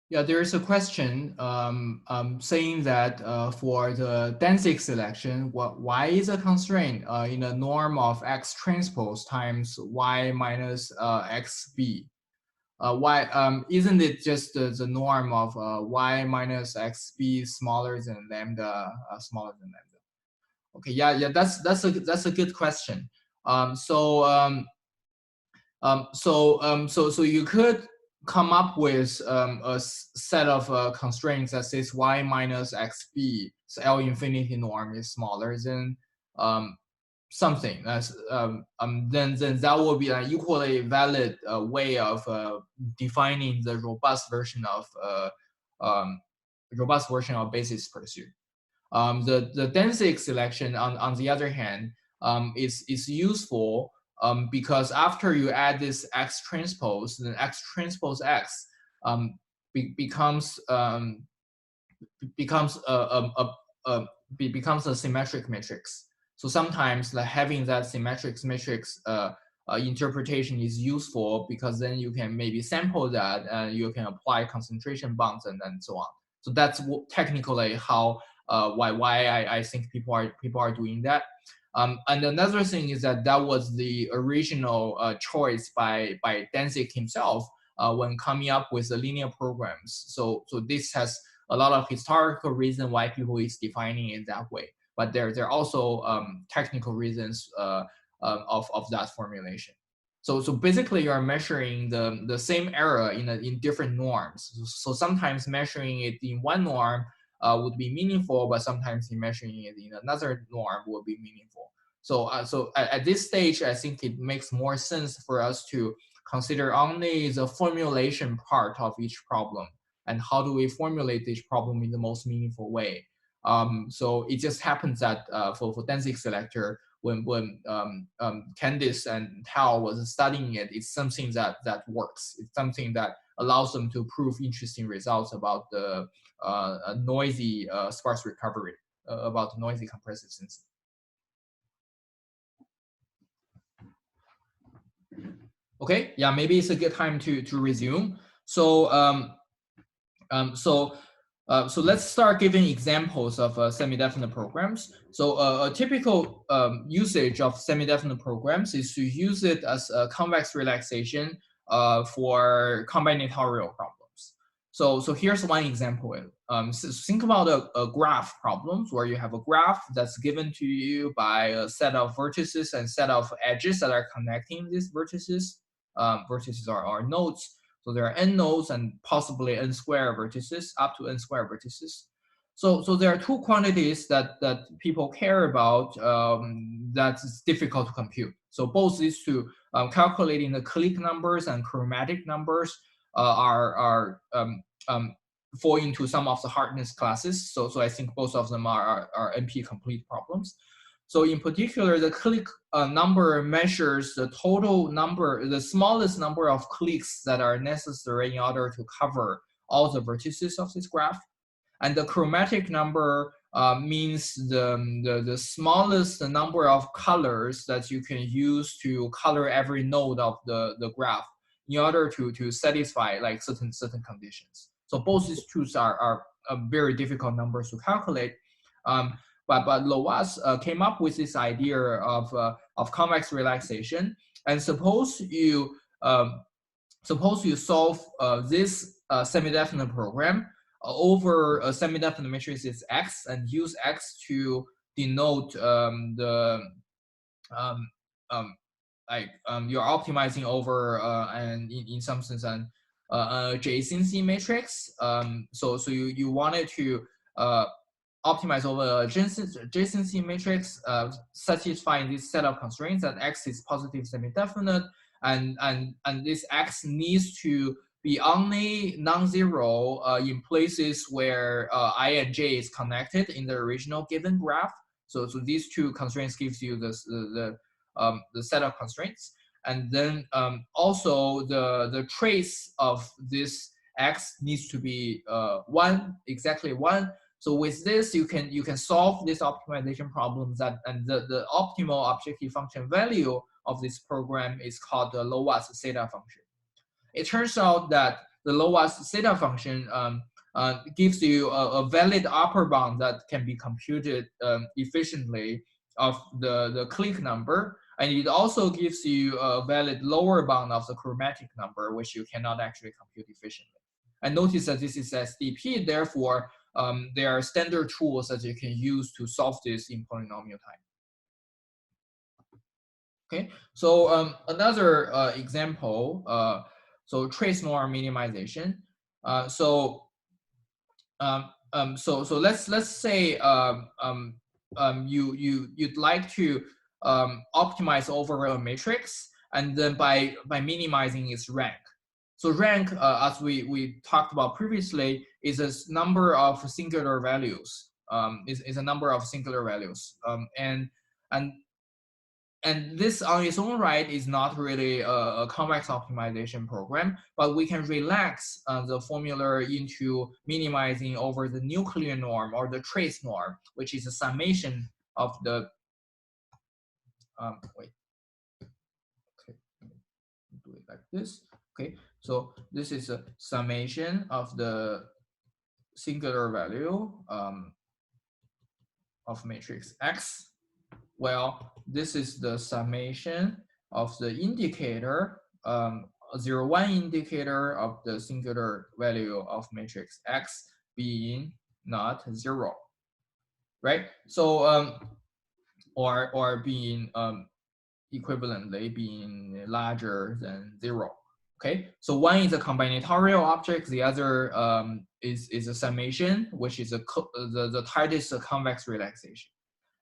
Yeah, there is a question saying that for the density selection, y is a constraint in a norm of x transpose times y minus xb. Y isn't it just the norm of y minus xb smaller than lambda, smaller than lambda? Okay, yeah, that's a good question. So you could come up with a set of constraints that says y minus xb, so L infinity norm is smaller than something. That's then that will be an equally valid way of defining the um, robust version of basis pursuit. The density selection, on the other hand, is useful because after you add this x transpose, then x transpose x um, becomes becomes becomes a symmetric matrix. So sometimes like having that symmetric matrix interpretation is useful because then you can maybe sample that and you can apply concentration bounds and so on. So that's technically how why I think people are doing that. And another thing is that that was the original choice by Danzig himself when coming up with the linear programs. So this has a lot of historical reason why people is defining it that way. But there are also technical reasons of that formulation. So basically, you're measuring the same error in different norms. So sometimes measuring it in one norm would be meaningful, but sometimes measuring it in another norm would be meaningful. So at this stage, I think it makes more sense for us to consider only the formulation part of each problem and how do we formulate each problem in the most meaningful way. So it just happens that for density selector, when Candice and Tao was studying it, it's something that works. It's something that allows them to prove interesting results about the noisy sparse recovery, about noisy compressive sensing. Okay, yeah, maybe it's a good time to resume. So so let's start giving examples of semi-definite programs. So a typical usage of semi-definite programs is to use it as a convex relaxation for combinatorial problems. So here's one example. So think about a graph problems where you have a graph that's given to you by a set of vertices and set of edges that are connecting these vertices. Vertices are nodes. So there are n nodes and possibly n square vertices, up to n square vertices. So there are two quantities that people care about that's difficult to compute. So both these two, calculating the clique numbers and chromatic numbers fall into some of the hardness classes. So I think both of them are NP complete problems. So in particular, the clique number measures the total number, the smallest number of cliques that are necessary in order to cover all the vertices of this graph. And the chromatic number means the smallest number of colors that you can use to color every node of the graph in order to satisfy like certain conditions. So both these two are very difficult numbers to calculate. But Loas came up with this idea of convex relaxation. And suppose you solve this semi-definite program over a semi-definite matrix is X and use X to denote you're optimizing over and in some sense an adjacency matrix. So you wanted to optimize over adjacency matrix, satisfying this set of constraints that X is positive semi-definite, and this X needs to be only non-zero in places where I and J is connected in the original given graph. So these two constraints gives you the set of constraints, and then also the trace of this X needs to be exactly one. So with this, you can solve this optimization problem and the optimal objective function value of this program is called the Loas zeta function. It turns out that the Loas zeta function gives you a valid upper bound that can be computed efficiently of the clique number, and it also gives you a valid lower bound of the chromatic number, which you cannot actually compute efficiently. And notice that this is SDP, therefore, there are standard tools that you can use to solve this in polynomial time. Okay, so another example, so trace norm minimization. So let's say you'd like to optimize over a matrix, and then by minimizing its rank. So rank, as we talked about previously, is a number of singular values. Is a number of singular values, and this on its own right is not really a convex optimization program, but we can relax the formula into minimizing over the nuclear norm or the trace norm, which is a summation of the wait. Okay, do it like this. Okay, so this is a summation of the singular value of matrix X. Well, this is the summation of the indicator, 0, 1 indicator of the singular value of matrix X being not 0, right? So or being equivalently being larger than 0. Okay, so one is a combinatorial object, the other is a summation, which is the tightest convex relaxation.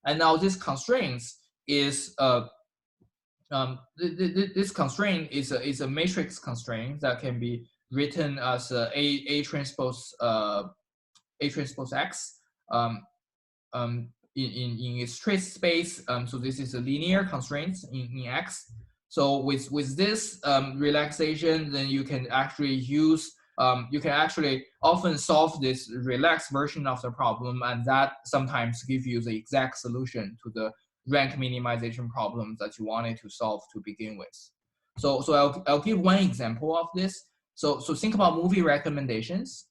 And now this constraints is this constraint is a matrix constraint that can be written as a transpose X, in its trace space. So this is a linear constraint in X. So with this relaxation, then you can actually use, you can actually often solve this relaxed version of the problem, and that sometimes give you the exact solution to the rank minimization problem that you wanted to solve to begin with. So I'll give one example of this. So think about movie recommendations.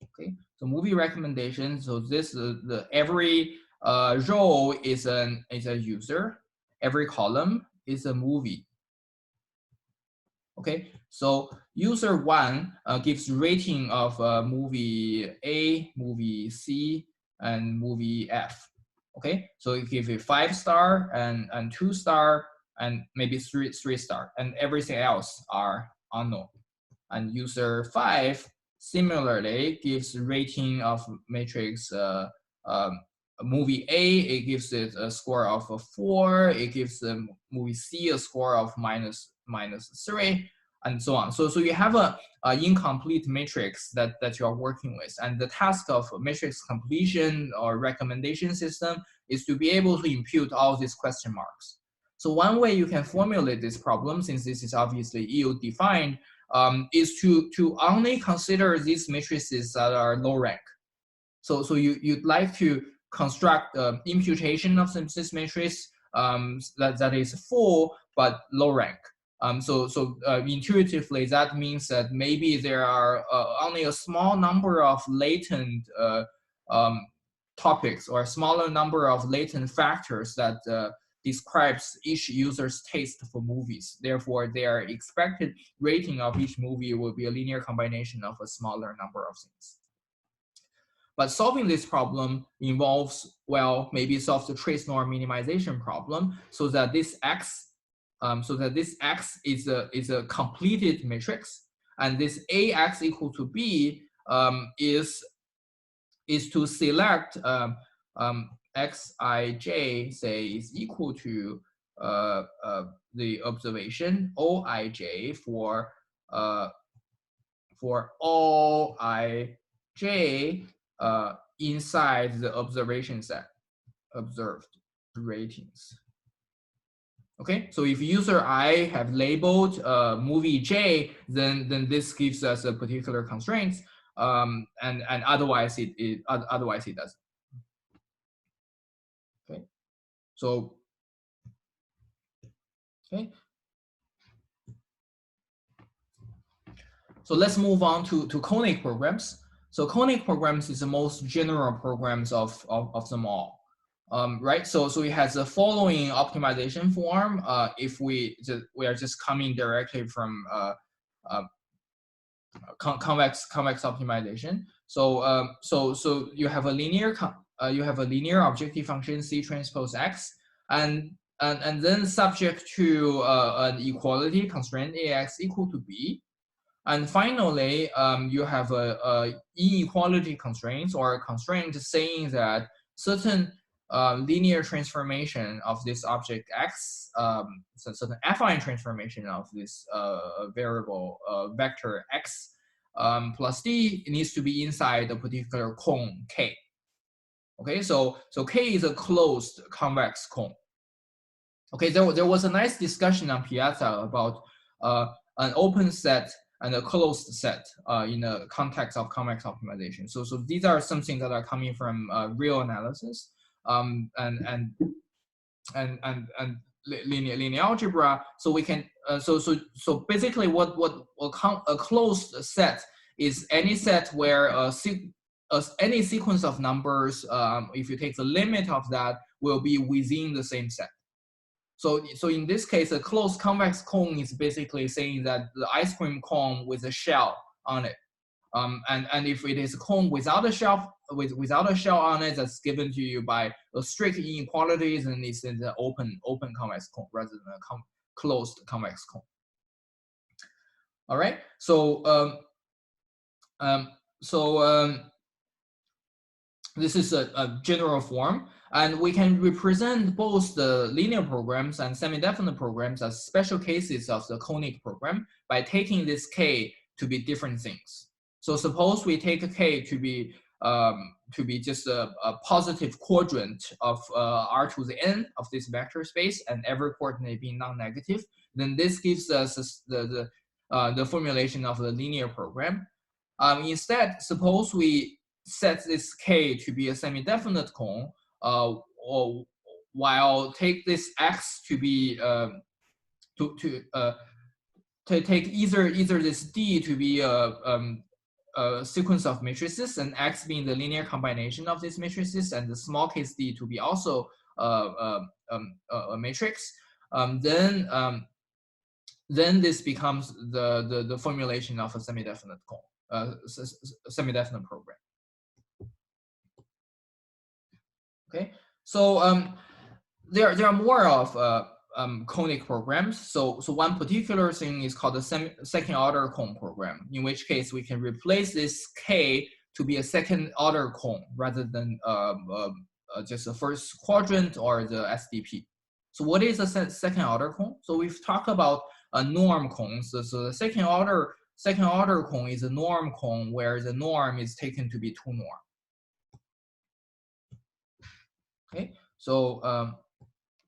Okay, so movie recommendations. So this the every row is a user. Every column is a movie. Okay, so user 1 gives rating of movie A, movie C, and movie F. Okay, so you give it 5-star and 2-star and maybe 3-star, and everything else are unknown. And user 5 similarly gives rating of matrix movie A, it gives it a score of 4, it gives movie C a score of -3, and so on. So you have a incomplete matrix that you are working with, and the task of matrix completion or recommendation system is to be able to impute all these question marks. So one way you can formulate this problem, since this is obviously ill-defined, is to only consider these matrices that are low rank. So you'd like to construct imputation of this matrix that is full but low rank. So intuitively, that means that maybe there are only a small number of latent topics or a smaller number of latent factors that describes each user's taste for movies. Therefore, their expected rating of each movie will be a linear combination of a smaller number of things. But solving this problem involves, well, maybe solve the trace norm minimization problem so that this X is a completed matrix, and this AX equal to B is to select Xij, say, is equal to the observation Oij for all Ij inside the observation set, observed ratings. Okay, so if user I have labeled movie J, then this gives us a particular constraint, and otherwise it doesn't. Okay, so okay. So let's move on to conic programs. So conic programs is the most general programs of them all, right? So it has the following optimization form. If we are just coming directly from convex optimization. So you have a linear objective function C transpose X, and then subject to an equality constraint AX equal to B. And finally, you have a inequality constraints or a constraint saying that certain linear transformation of this object X, so certain affine transformation of this variable vector X plus D needs to be inside a particular cone K. Okay, so K is a closed convex cone. Okay, there was a nice discussion on Piazza about an open set and a closed set in the context of convex optimization. So these are something that are coming from real analysis and linear algebra. So we can so basically what a closed set is any set where any sequence of numbers, if you take the limit of that, will be within the same set. So in this case, a closed convex cone is basically saying that the ice cream cone with a shell on it, and if it is a cone without a shell on it, that's given to you by a strict inequalities, and it's in the open convex cone rather than a closed convex cone. All right. So this is a general form. And we can represent both the linear programs and semi-definite programs as special cases of the conic program by taking this K to be different things. So suppose we take K to be just a positive quadrant of R to the n of this vector space, and every coordinate being non-negative, then this gives us the formulation of the linear program. Instead, suppose we set this k to be a semi-definite cone, or while take this x to be to take either this D to be a sequence of matrices, and X being the linear combination of these matrices, and the small case D to be also a matrix, then this becomes the formulation of a semi-definite cone, semi-definite program. Okay, so there are more of conic programs. So one particular thing is called the second order cone program, in which case we can replace this K to be a second order cone rather than just a first quadrant or the SDP. So what is a second order cone? So we've talked about a norm cone. So the second order cone is a norm cone where the norm is taken to be two norm. Okay, so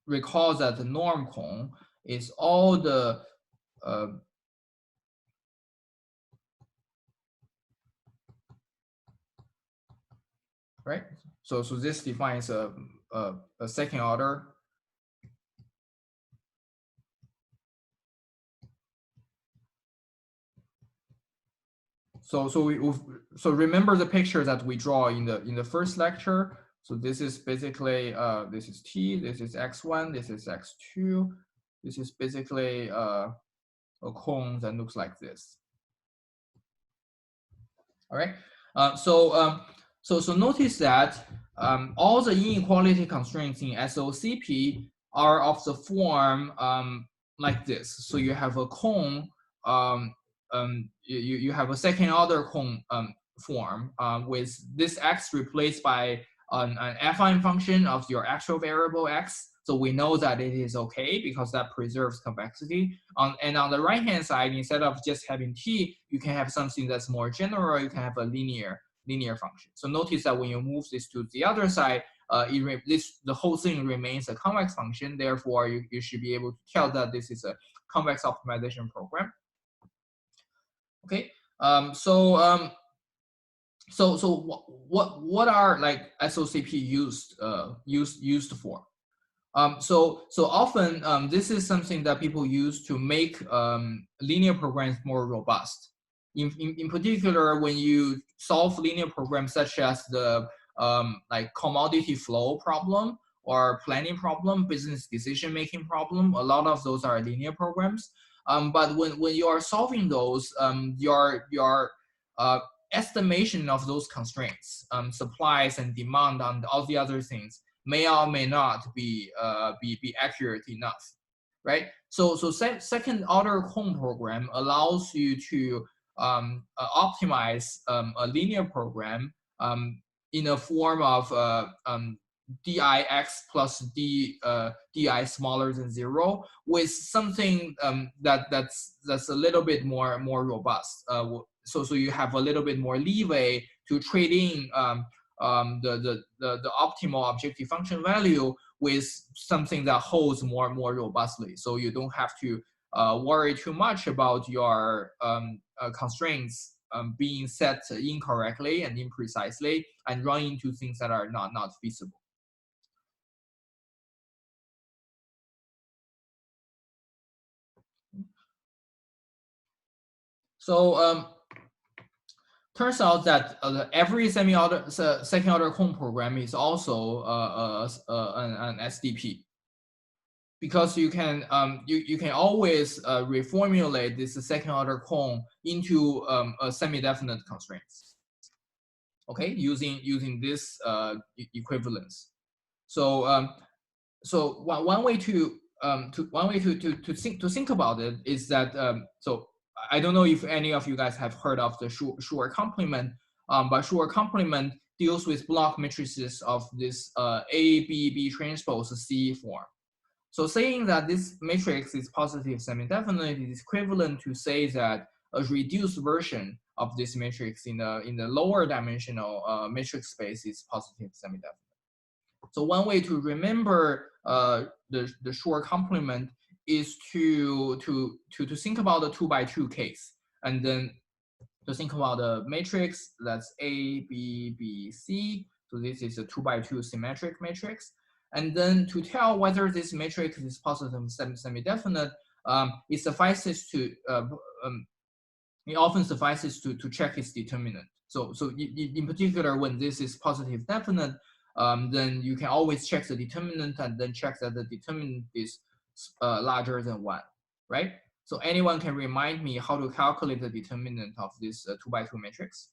recall that the norm cone is all the right. So this defines a second order. So remember the picture that we draw in the first lecture. So this is basically this is T, this is X1, this is X2. This is basically a cone that looks like this. All right. So notice that all the inequality constraints in SOCP are of the form like this. So you have a cone. You have a second order cone form with this x replaced by an affine function of your actual variable x. So we know that it is okay because that preserves convexity. And on the right-hand side, instead of just having t, you can have something that's more general. You can have a linear function. So notice that when you move this to the other side, the whole thing remains a convex function. Therefore, you should be able to tell that this is a convex optimization program. Okay. So what are like SOCP used for? So often this is something that people use to make linear programs more robust. In particular, when you solve linear programs such as the like commodity flow problem or planning problem, business decision making problem, a lot of those are linear programs. But when you are solving those, your estimation of those constraints, supplies and demand on all the other things, may or may not be accurate enough, right? So second order cone program allows you to optimize a linear program in a form of dix plus di smaller than 0 with something that's a little bit more robust. So you have a little bit more leeway to trade in the optimal objective function value with something that holds more robustly. So you don't have to worry too much about your constraints being set incorrectly and imprecisely and run into things that are not feasible. So turns out that every second order cone program is also an SDP, because you can always reformulate this second order cone into a semi-definite constraints. Okay, using this equivalence. So one way to think about it is that so I don't know if any of you guys have heard of the Schur complement, but Schur complement deals with block matrices of this A, B, B transpose C form. So saying that this matrix is positive semi-definite is equivalent to say that a reduced version of this matrix in the lower dimensional matrix space is positive semi-definite. So one way to remember the Schur complement is to think about the 2x2 case, and then to think about the matrix that's A, B, B, C. So this is a 2x2 symmetric matrix. And then to tell whether this matrix is positive semi-definite, it suffices to it often suffices to check its determinant. So in particular, when this is positive definite, then you can always check the determinant and then check that the determinant is larger than 1, right? So anyone can remind me how to calculate the determinant of this 2x2 matrix?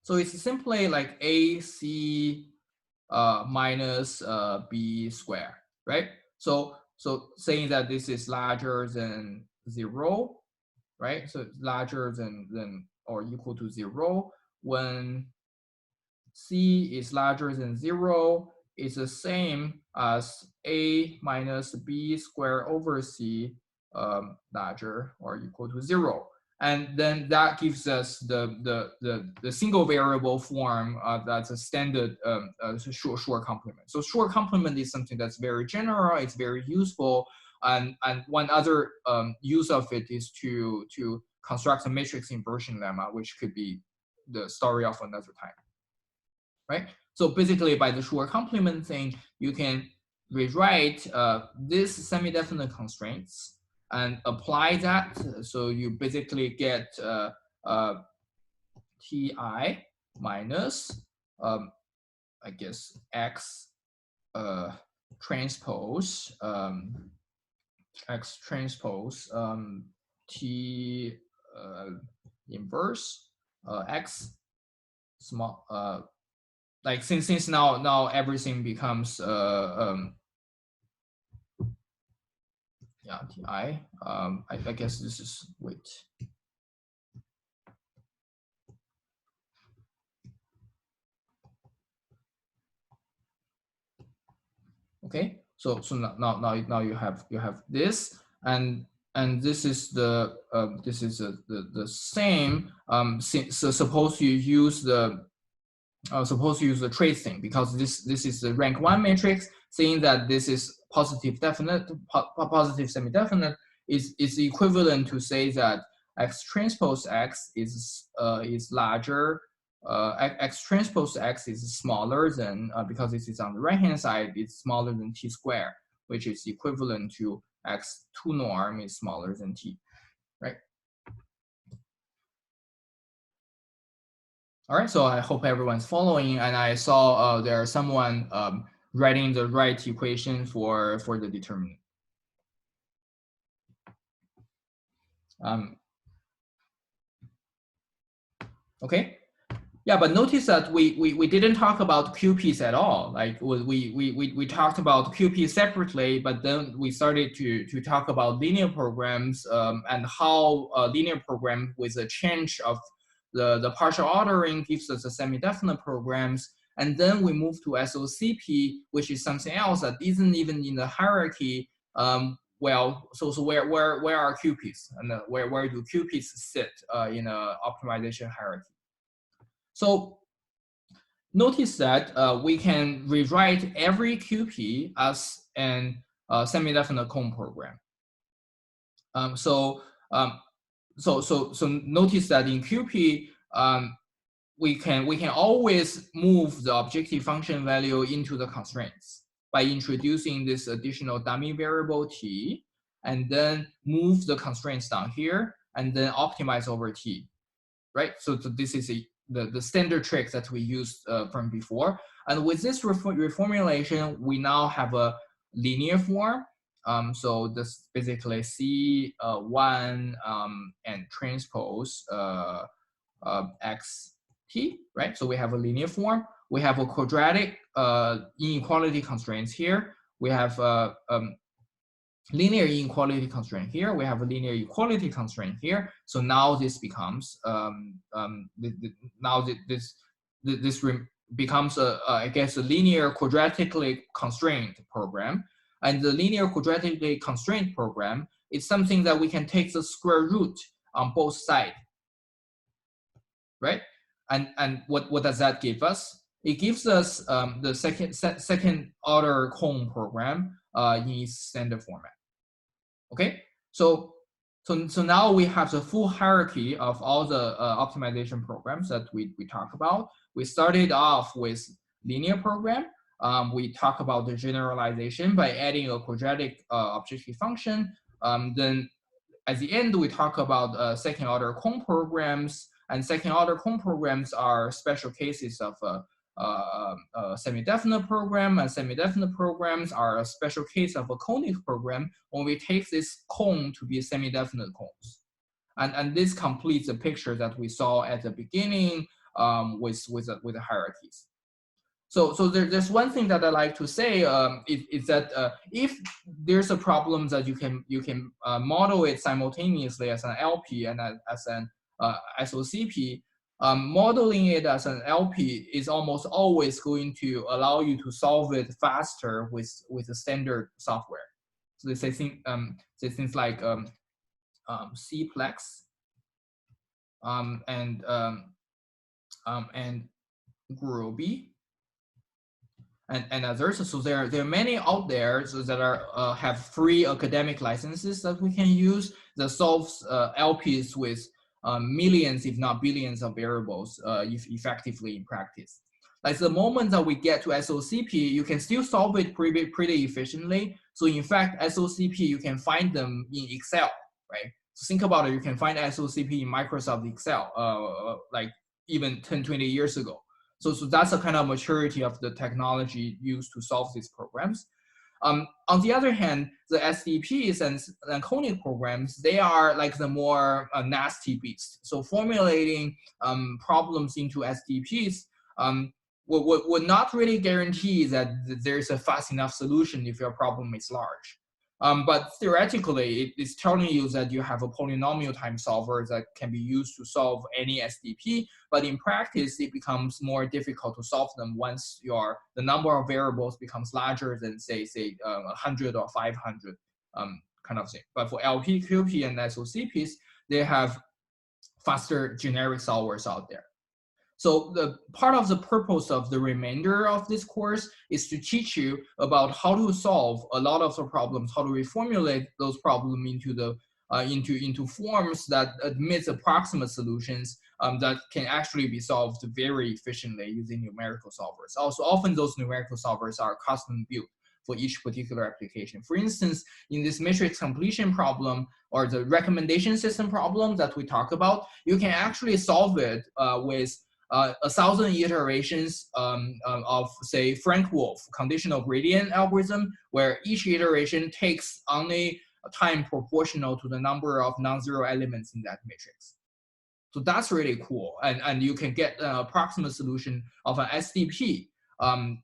So it's simply like AC minus B squared, right? So saying that this is larger than 0, right? So it's larger than or equal to 0 when C is larger than 0, it's the same as A minus B squared over C larger or equal to 0. And then that gives us the single variable form that's a standard Schur complement. So Schur complement is something that's very general, it's very useful. And one other use of it is to construct a matrix inversion lemma, which could be the story of another time. Right? So basically by the Schur complement thing, you can rewrite this semi-definite constraints and apply that. So you basically get Ti minus, I guess, X transpose, X transpose T inverse X small, like since now everything becomes yeah, Ti. I guess this is wait. Okay, so now you have this, and this is the same. So suppose you use the tracing, because this is the rank 1 matrix, saying that this is positive definite, positive semi-definite is equivalent to say that X transpose X is larger, X transpose X is smaller than, because this is on the right hand side, it's smaller than T squared, which is equivalent to X2 norm is smaller than T, right? All right, so I hope everyone's following, and I saw there's someone writing the right equation for the determinant. Okay, yeah, but notice that we didn't talk about QPs at all. Like we talked about QPs separately, but then we started to talk about linear programs and how a linear program with a change of the partial ordering gives us a semi-definite programs. And then we move to SOCP, which is something else that isn't even in the hierarchy. Well, so where are QPs, and where do QPs sit in a optimization hierarchy? So notice that we can rewrite every QP as an semi-definite cone program. So notice that in QP, we can always move the objective function value into the constraints by introducing this additional dummy variable T, and then move the constraints down here, and then optimize over T, right? So this is the standard trick that we used from before. And with this reformulation, we now have a linear form. So this basically C1 and transpose XT, right? So we have a linear form. We have a quadratic inequality constraints here. We have linear inequality constraint here. We have a linear equality constraint here. So now this becomes becomes I guess a linear quadratically constrained program. And the linear quadratically constrained program is something that we can take the square root on both sides, right? And what does that give us? It gives us the second order cone program in its standard format. Okay, so now we have the full hierarchy of all the optimization programs that we talk about. We started off with linear program. We talk about the generalization by adding a quadratic objective function. Then at the end, we talk about second order cone programs, and second order cone programs are special cases of semi-definite program, and semi-definite programs are a special case of a conic program when we take this cone to be semi-definite cones. And this completes the picture that we saw at the beginning with the hierarchies. So there's one thing that I like to say is that if there's a problem that you can model it simultaneously as an LP and as an SOCP, modeling it as an LP is almost always going to allow you to solve it faster with the standard software. So they say things like Cplex and Groby. And others. So there are many out there that are have free academic licenses that we can use that solves LPs with millions, if not billions, of variables effectively in practice. Like the moment that we get to SOCP, you can still solve it pretty efficiently. So in fact, SOCP, you can find them in Excel, right? So think about it, you can find SOCP in Microsoft Excel, like even 10, 20 years ago. So that's a kind of maturity of the technology used to solve these programs. On the other hand, the SDPs and conic programs, they are like the more nasty beast. So formulating problems into SDPs would not really guarantee that there's a fast enough solution if your problem is large. But theoretically, it's telling you that you have a polynomial time solver that can be used to solve any SDP. But in practice, it becomes more difficult to solve them once the number of variables becomes larger than say 100 or 500 kind of thing. But for LP, QP, and SOCPs, they have faster generic solvers out there. So the part of the purpose of the remainder of this course is to teach you about how to solve a lot of the problems, how to reformulate those problems into the into forms that admit approximate solutions that can actually be solved very efficiently using numerical solvers. Also, often those numerical solvers are custom built for each particular application. For instance, in this matrix completion problem or the recommendation system problem that we talk about, you can actually solve it with 1,000 iterations of, say, Frank-Wolf conditional gradient algorithm, where each iteration takes only a time proportional to the number of non-zero elements in that matrix. So that's really cool. And you can get an approximate solution of an SDP a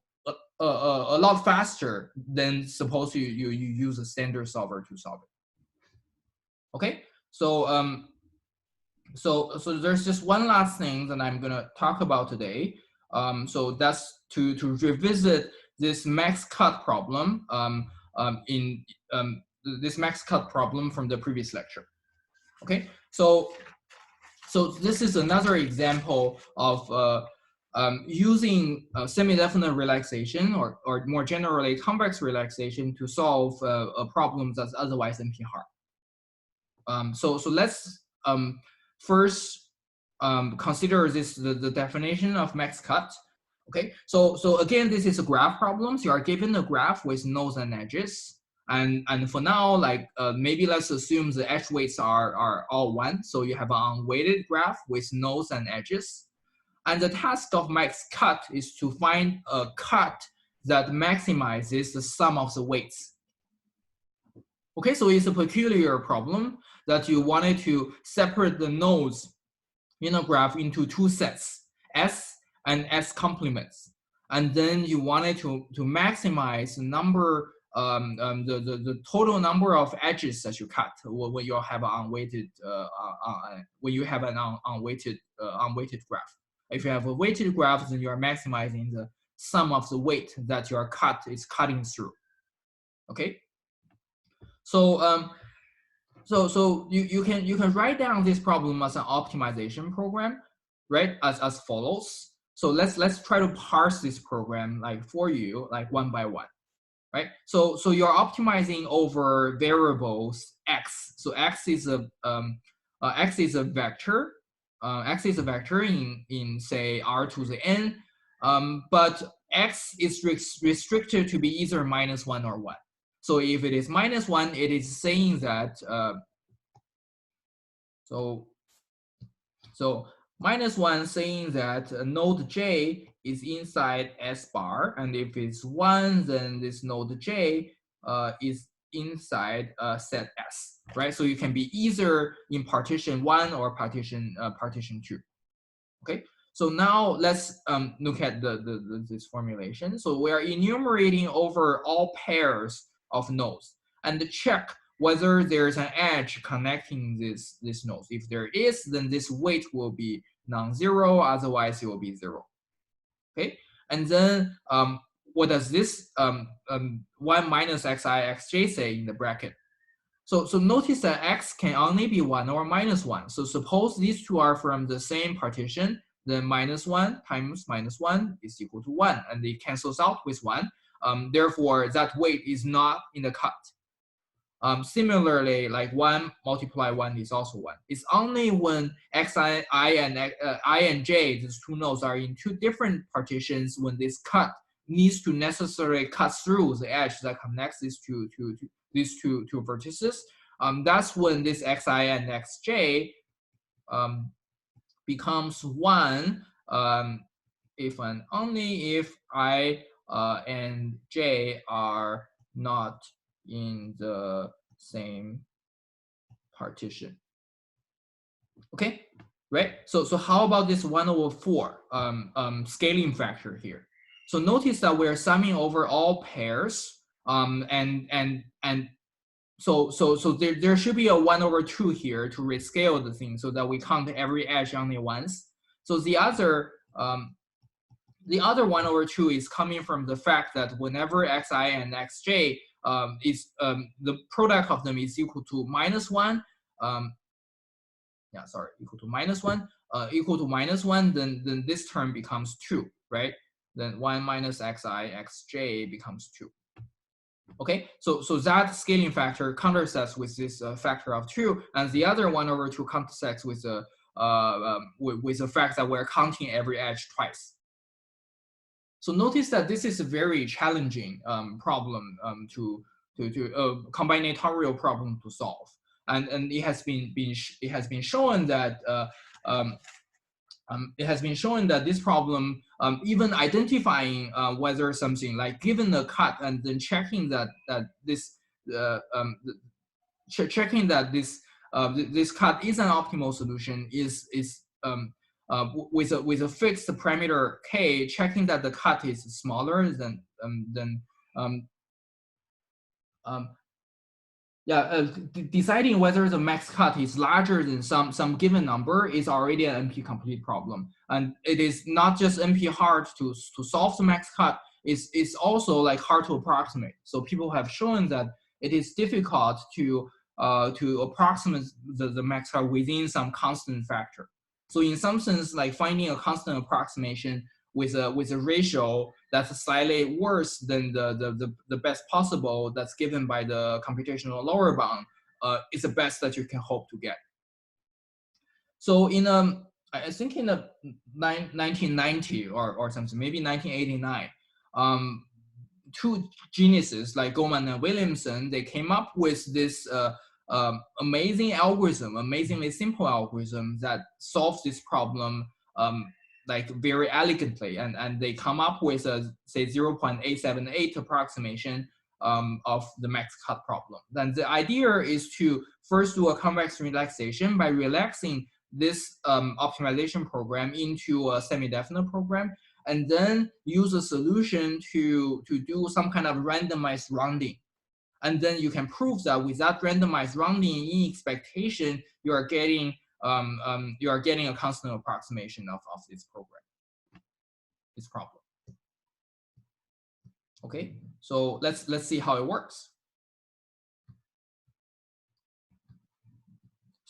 lot faster than suppose you use a standard solver to solve it. Okay, so so there's just one last thing that I'm gonna talk about today. So that's to revisit this max cut problem this max cut problem from the previous lecture. Okay, so this is another example of using semi-definite relaxation or more generally convex relaxation to solve a problem that's otherwise NP hard. So let's first consider the definition of max cut. Okay, so again, this is a graph problem. So you are given a graph with nodes and edges. And for now, like maybe let's assume the edge weights are all 1. So you have an unweighted graph with nodes and edges. And the task of max cut is to find a cut that maximizes the sum of the weights. Okay, so it's a peculiar problem that you wanted to separate the nodes in a graph into 2 sets, S and S complements. And then you wanted to maximize the number, the total number of edges that you cut when you have an unweighted, unweighted graph. If you have a weighted graph, then you are maximizing the sum of the weight that your cut is cutting through. Okay. So so you can write down this problem as an optimization program, right? As follows. So let's try to parse this program like for you, like one by one, right? So you're optimizing over variables x. So x is a vector. X is a vector in say r to the n, but x is restricted to be either -1 or 1. So if it is -1, it is saying that so -1 saying that node j is inside S bar, and if it's 1, then this node j is inside set S, right? So you can be either in partition 1 or partition 2. Okay, so now let's look at this formulation. So we are enumerating over all pairs of nodes and check whether there's an edge connecting this nodes. If there is, then this weight will be non-zero, otherwise it will be 0. Okay, and then what does this 1 minus xi xj say in the bracket? So notice that x can only be 1 or -1. So suppose these two are from the same partition, then -1 times -1 is equal to 1, and it cancels out with 1. Therefore, that weight is not in the cut. Similarly, like 1 multiply 1 is also 1. It's only when I and j, these two nodes, are in two different partitions when this cut needs to necessarily cut through the edge that connects these two vertices. That's when this xi and xj becomes 1 if and only if I and j are not in the same partition. Okay, right? So how about this 1/4 scaling factor here? So notice that we're summing over all pairs, and so there should be a 1/2 here to rescale the thing so that we count every edge only once. So the other 1/2 is coming from the fact that whenever xi and xj is the product of them is equal to -1, equal to -1, then this term becomes 2, right? Then 1 minus xi xj becomes 2. Okay, so that scaling factor countersets with this factor of 2, and the other 1/2 countersets with the fact that we're counting every edge twice. So notice that this is a very challenging problem to combinatorial problem to solve, and it has been shown that this problem, even identifying whether something like given a cut and then checking that checking that this cut is an optimal solution is with a fixed parameter k, checking that the cut is smaller than deciding whether the max cut is larger than some given number is already an NP complete problem, and it is not just NP hard to solve the max cut. It's also like hard to approximate. So people have shown that it is difficult to approximate the max cut within some constant factor. So in some sense, like finding a constant approximation with a ratio that's slightly worse than the best possible that's given by the computational lower bound is the best that you can hope to get. So in I think in the 1990 or something, maybe 1989, two geniuses like Goldman and Williamson, they came up with this amazingly simple algorithm that solves this problem like very elegantly, and they come up with a say 0.878 approximation of the max cut problem. Then the idea is to first do a convex relaxation by relaxing this optimization program into a semi-definite program, and then use a solution to do some kind of randomized rounding. And then you can prove that with that randomized rounding in expectation, you are getting a constant approximation of this problem. Okay, so let's see how it works.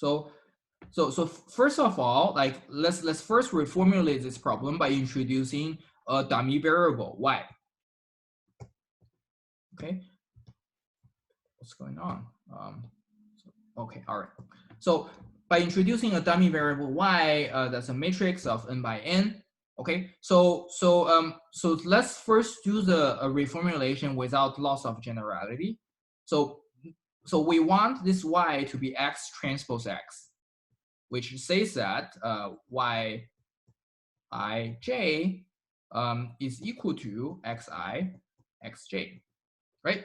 So first of all, like let's first reformulate this problem by introducing a dummy variable y. Okay, what's going on? Okay, all right. So by introducing a dummy variable y, that's a matrix of n by n. Okay, so let's first do the reformulation without loss of generality. So we want this y to be x transpose x, which says that y I j is equal to xi xj, right?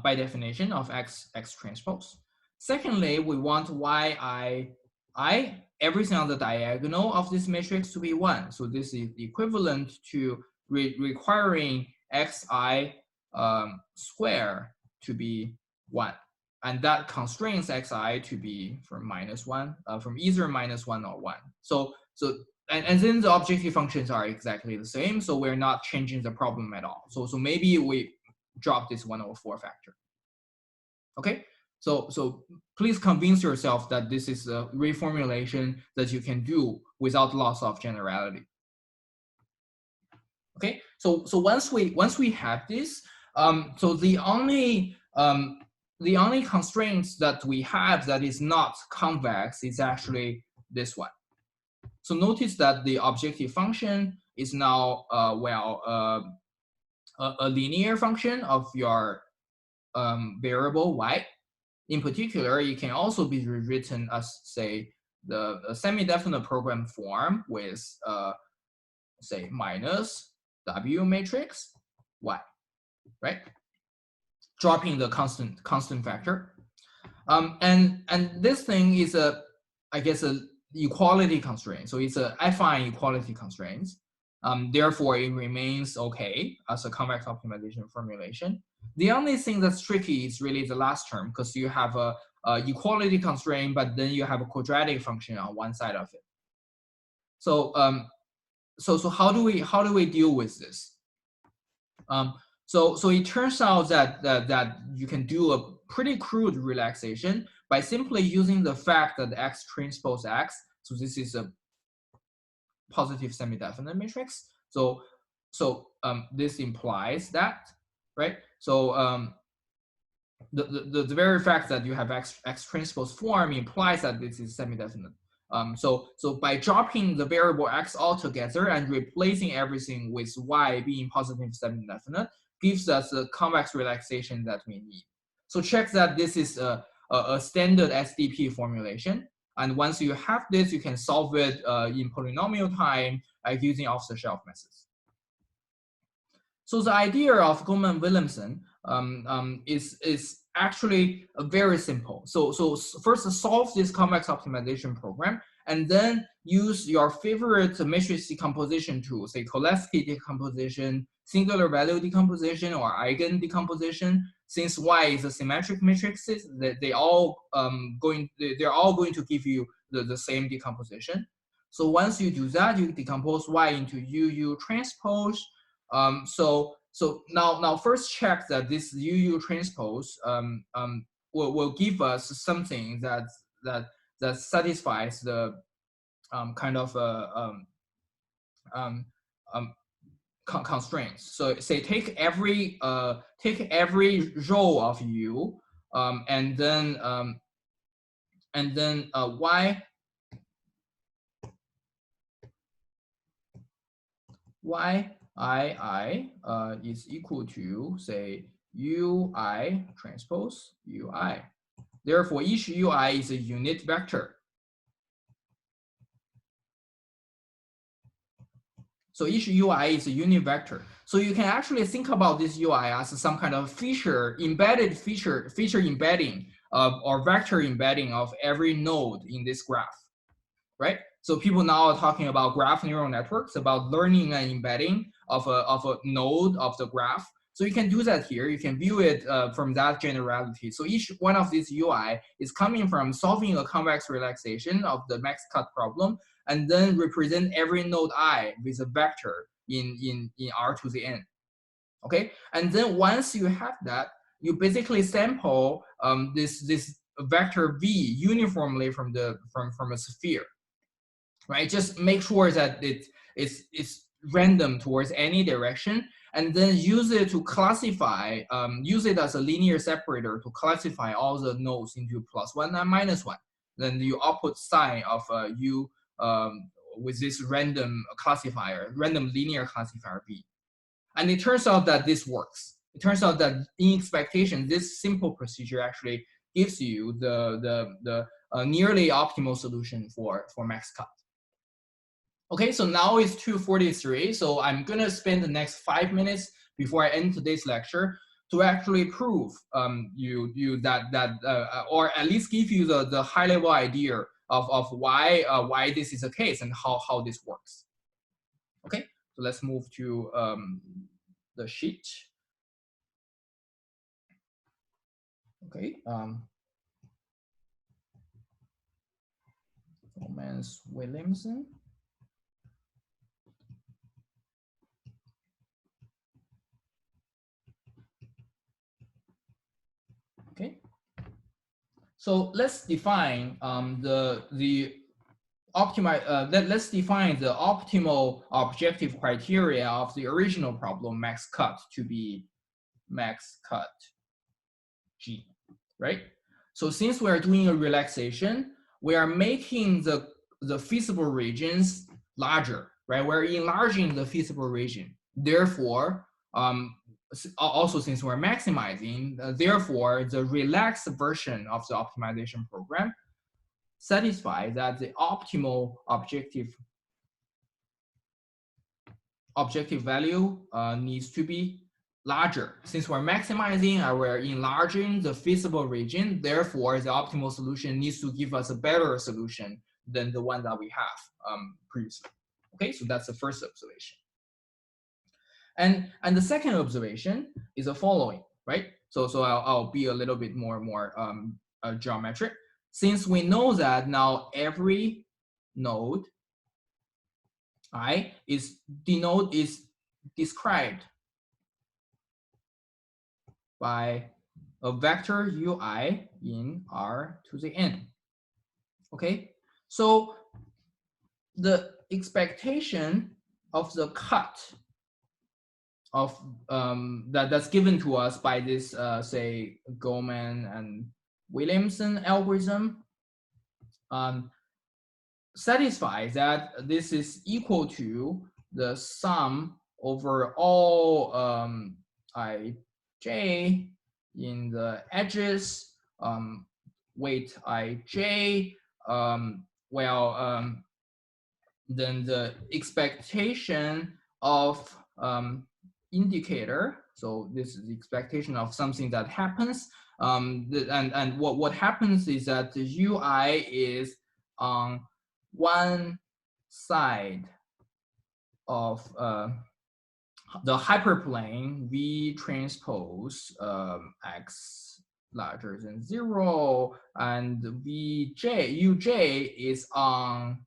By definition of x transpose. Secondly, we want yi everything on the diagonal of this matrix to be 1. So this is equivalent to requiring xi square to be 1. And that constrains xi to be from -1, from either -1 or 1. And then the objective functions are exactly the same, so we're not changing the problem at all. So maybe we drop this 1/4 factor. Okay, so please convince yourself that this is a reformulation that you can do without loss of generality. Okay, so once we have this, so the only constraints that we have that is not convex is actually this one. So notice that the objective function is now a linear function of your variable y. In particular, it can also be rewritten as, say, the semi-definite program form with, say, minus W matrix y, right? Dropping the constant factor. And this thing is I guess, a equality constraint. So it's a affine equality constraint. Therefore, it remains okay as a convex optimization formulation. The only thing that's tricky is really the last term, because you have a equality constraint, but then you have a quadratic function on one side of it. So so how do we deal with this? So it turns out that you can do a pretty crude relaxation by simply using the fact that x transpose x. So this is a positive semi-definite matrix. So this implies that, right? So the very fact that you have x transpose form implies that this is semi-definite. So by dropping the variable x altogether and replacing everything with y being positive semi-definite gives us the convex relaxation that we need. So check that this is a standard SDP formulation. And once you have this, you can solve it in polynomial time using off-the-shelf methods. So the idea of Goldman-Williamson is actually very simple. So first solve this convex optimization program, and then use your favorite matrix decomposition tool, say Cholesky decomposition, singular value decomposition, or eigen decomposition. Since Y is a symmetric matrices, they're all going to give you the same decomposition. So once you do that, you decompose Y into UU transpose. So now first check that this UU transpose will give us something that satisfies the kind of constraints. So say take every row of U, and then yi is equal to, say, ui transpose ui. Therefore, each ui is a unit vector. So each UI is a unit vector. So you can actually think about this UI as some kind of embedded feature embedding or vector embedding of every node in this graph, right? So people now are talking about graph neural networks, about learning and embedding of a node of the graph. So you can do that here. You can view it from that generality. So each one of these UI is coming from solving a convex relaxation of the max cut problem, and then represent every node I with a vector in R to the n. Okay, and then once you have that, you basically sample this vector v uniformly from a sphere, right? Just make sure that it's random towards any direction, and then use it to classify, use it as a linear separator to classify all the nodes into +1 and -1. Then you output sign of u with this random classifier, random linear classifier v. And it turns out that this works. It turns out that in expectation, this simple procedure actually gives you the nearly optimal solution for max cut. Okay, so now it's 2:43. So I'm gonna spend the next 5 minutes before I end today's lecture to actually prove you that or at least give you the high level idea of why this is the case and how this works. Okay, so let's move to the sheet. Okay. Thomas Williamson. Okay. So let's define let's define the optimal objective criteria of the original problem max cut to be max cut G, right? So since we are doing a relaxation, we are making the feasible regions larger, right? We're enlarging the feasible region. Therefore, also since we're maximizing, therefore the relaxed version of the optimization program satisfies that the optimal objective value needs to be larger. Since we're maximizing and we're enlarging the feasible region, therefore the optimal solution needs to give us a better solution than the one that we have previously. Okay, so that's the first observation. And the second observation is the following, right? So I'll be a little bit more geometric. Since we know that now every node I is described by a vector ui in R to the n. Okay, so the expectation of the cut of that's given to us by this say Goldman and Williamson algorithm satisfies that this is equal to the sum over all ij in the edges, weight ij, then the expectation of indicator. So this is the expectation of something that happens. And what happens is that the ui is on one side of the hyperplane V transpose x larger than 0, and uj is on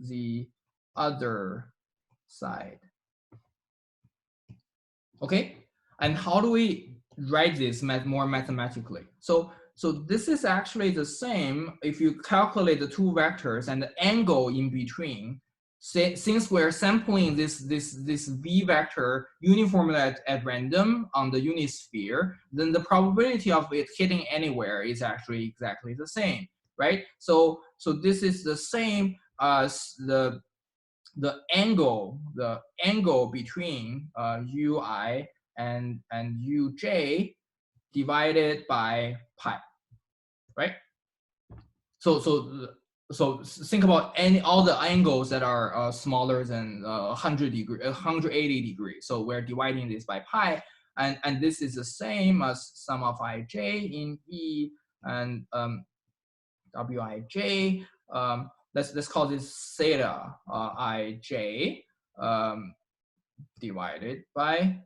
the other side. Okay, and how do we write this more mathematically? So this is actually the same if you calculate the two vectors and the angle in between. Since we're sampling this v vector uniformly at random on the unit sphere, then the probability of it hitting anywhere is actually exactly the same, right? So this is the same as the angle between ui and uj divided by pi, right? So think about all the angles that are smaller than 180 degrees. So we're dividing this by pi, and this is the same as sum of ij in E and wij. Let's call this theta ij divided by.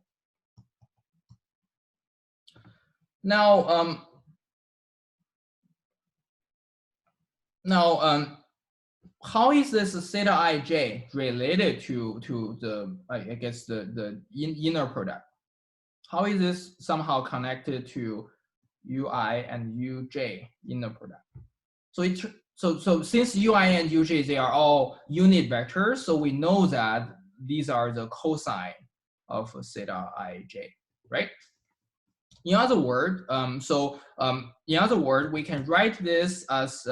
Now how is this theta ij related to the I guess the inner product? How is this somehow connected to ui and uj in the product. So since ui and uj, they are all unit vectors, so we know that these are the cosine of theta ij, right? In other words, we can write this as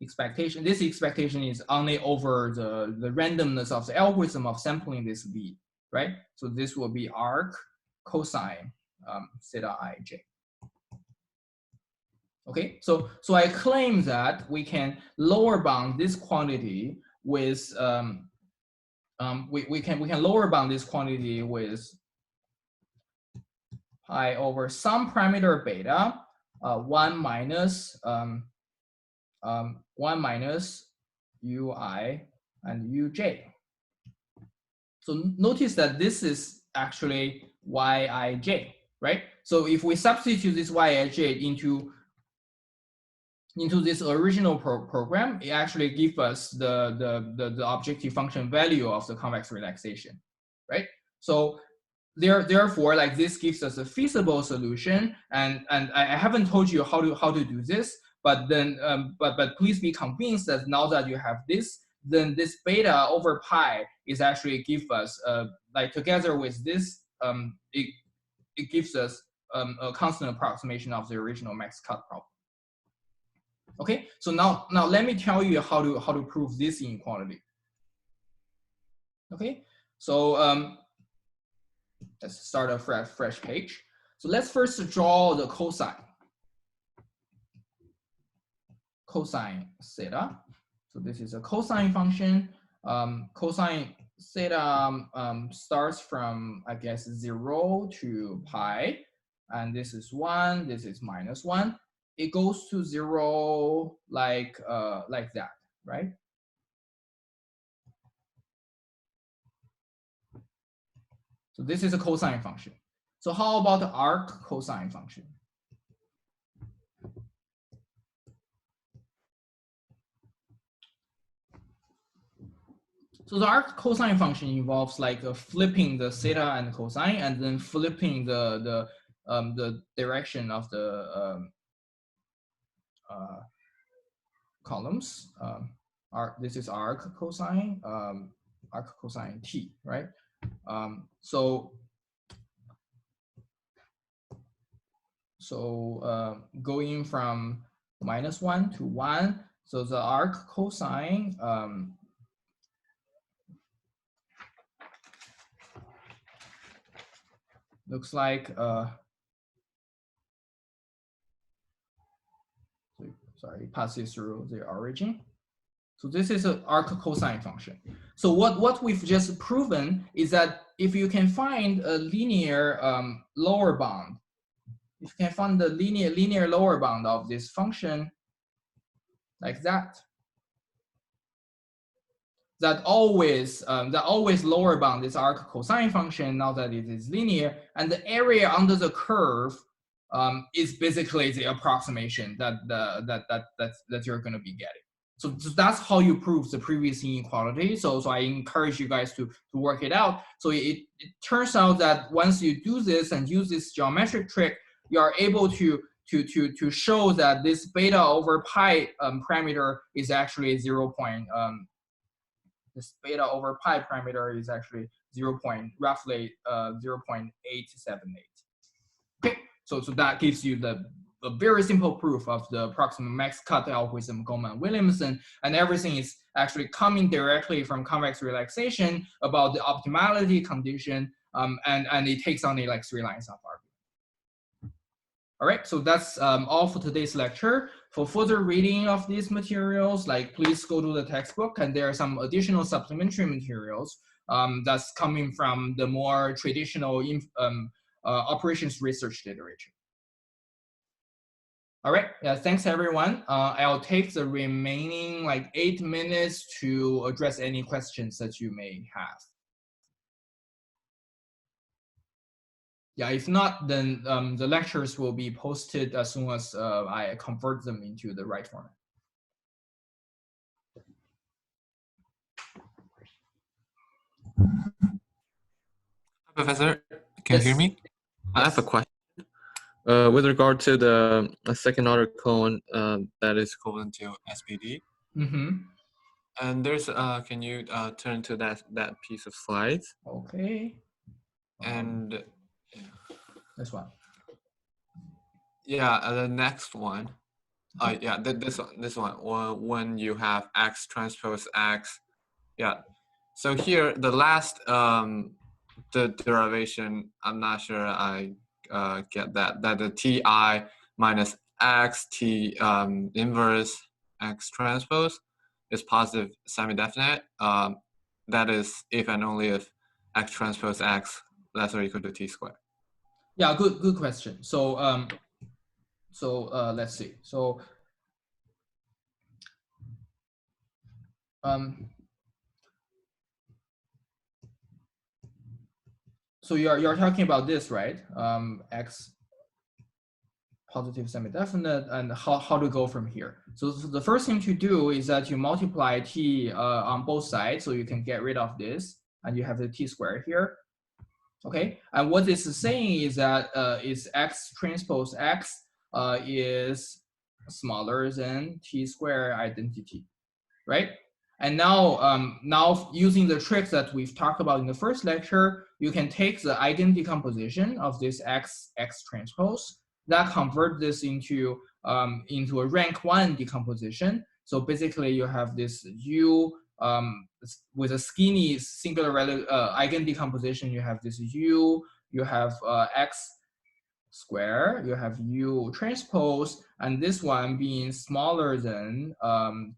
expectation. This expectation is only over the randomness of the algorithm of sampling this v, right? So this will be arc cosine theta ij. Okay, so I claim that we can lower bound this quantity with we can lower bound this quantity with pi over some parameter beta 1 minus 1 minus ui and uj. So notice that this is actually yij, right? So if we substitute this yij into this original program, it actually gives us the objective function value of the convex relaxation, right? So therefore, like this gives us a feasible solution, and I haven't told you how to do this, but then but please be convinced that now that you have this, then this beta over pi is actually give us like together with this it gives us a constant approximation of the original max cut problem. Okay, so now let me tell you how to prove this inequality. Okay, so let's start a fresh page. So let's first draw the cosine theta. So this is a cosine function. Cosine theta starts from, I guess, 0 to pi, and this is 1. This is minus 1. It goes to 0 like that, right? So this is a cosine function. So how about the arc cosine function? So the arc cosine function involves like flipping the theta and cosine, and then flipping the direction of the columns. This is arc cosine t, right? So going from -1 to 1, so the arc cosine looks like sorry, passes through the origin. So this is an arc cosine function. So what we've just proven is that if you can find a linear lower bound, if you can find the linear lower bound of this function like that, that always lower bound this arc cosine function now that it is linear, and the area under the curve is basically the approximation that you're going to be getting. So that's how you prove the previous inequality. So I encourage you guys to work it out. So it turns out that once you do this and use this geometric trick, you are able to show that this beta over pi parameter is actually this beta over pi parameter is actually roughly 0.878. Okay, so that gives you a very simple proof of the approximate max cut algorithm Goldman-Williamson, and everything is actually coming directly from convex relaxation about the optimality condition, and it takes only like 3 lines of argument. All right, so that's all for today's lecture. For further reading of these materials, like please go to the textbook, and there are some additional supplementary materials that's coming from the more traditional operations research literature. All right, yeah, thanks everyone. I'll take the remaining like 8 minutes to address any questions that you may have. Yeah, if not, then the lectures will be posted as soon as I convert them into the right format. Professor, can you hear me? Yes. I have a question. With regard to the second order cone, that is equivalent to SPD. And there's can you turn to that piece of slides? Okay. And this one. Yeah, the next one. Yeah, this one. When you have X transpose X. Yeah. So here the last the derivation, I'm not sure I get that the Ti minus X T inverse X transpose is positive semi-definite. That is if and only if X transpose X less or equal to T squared. Yeah, good question. So let's see. So so you're talking about this, right? X positive semi-definite, and how to go from here. So the first thing to do is that you multiply t on both sides, so you can get rid of this, and you have the t squared here. Okay, and what this is saying is that is X transpose X is smaller than t square identity, right? And now, now using the tricks that we've talked about in the first lecture, you can take the eigendecomposition of this X transpose, that convert this into a rank 1 decomposition. So basically, you have this U with a skinny singular value eigendecomposition. You have this U, you have X square, you have U transpose, and this one being smaller than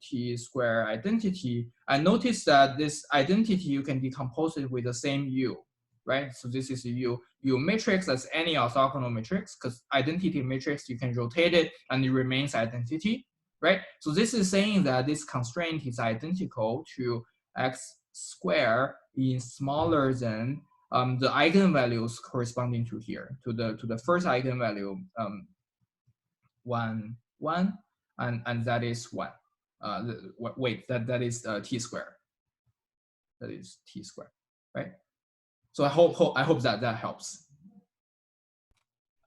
T square identity. And notice that this identity, you can decompose it with the same U, right? So this is a U matrix as any orthogonal matrix, because identity matrix, you can rotate it and it remains identity, right? So this is saying that this constraint is identical to X square being smaller than the eigenvalues corresponding to here, to the first eigenvalue, 1, 1, and that is 1. Wait, that is t square. That is t square, right? So I hope that helps.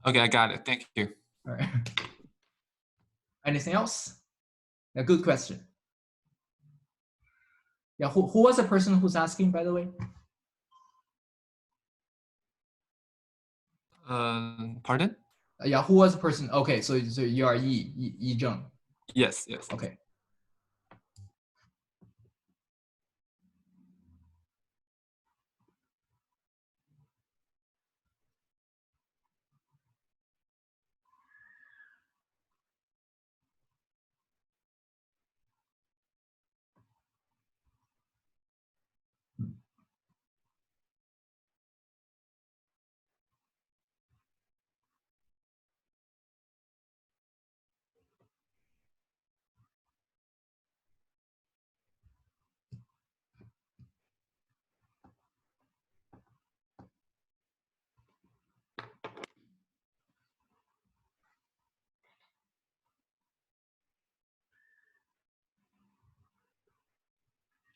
Okay, I got it. Thank you. All right. Anything else? A good question. Yeah, who was the person who's asking, by the way? Pardon? Yeah, who was the person? Okay, so you are Yu-Xiang. Yes. Okay.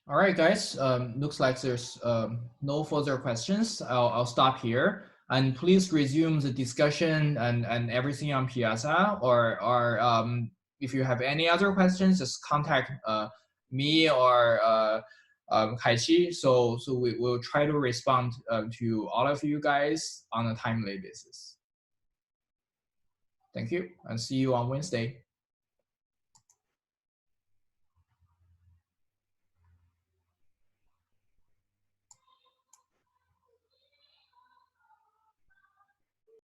All right, guys. Looks like there's no further questions. I'll stop here, and please resume the discussion and everything on Piazza. Or if you have any other questions, just contact me or Kaichi. So we will try to respond to all of you guys on a timely basis. Thank you, and see you on Wednesday.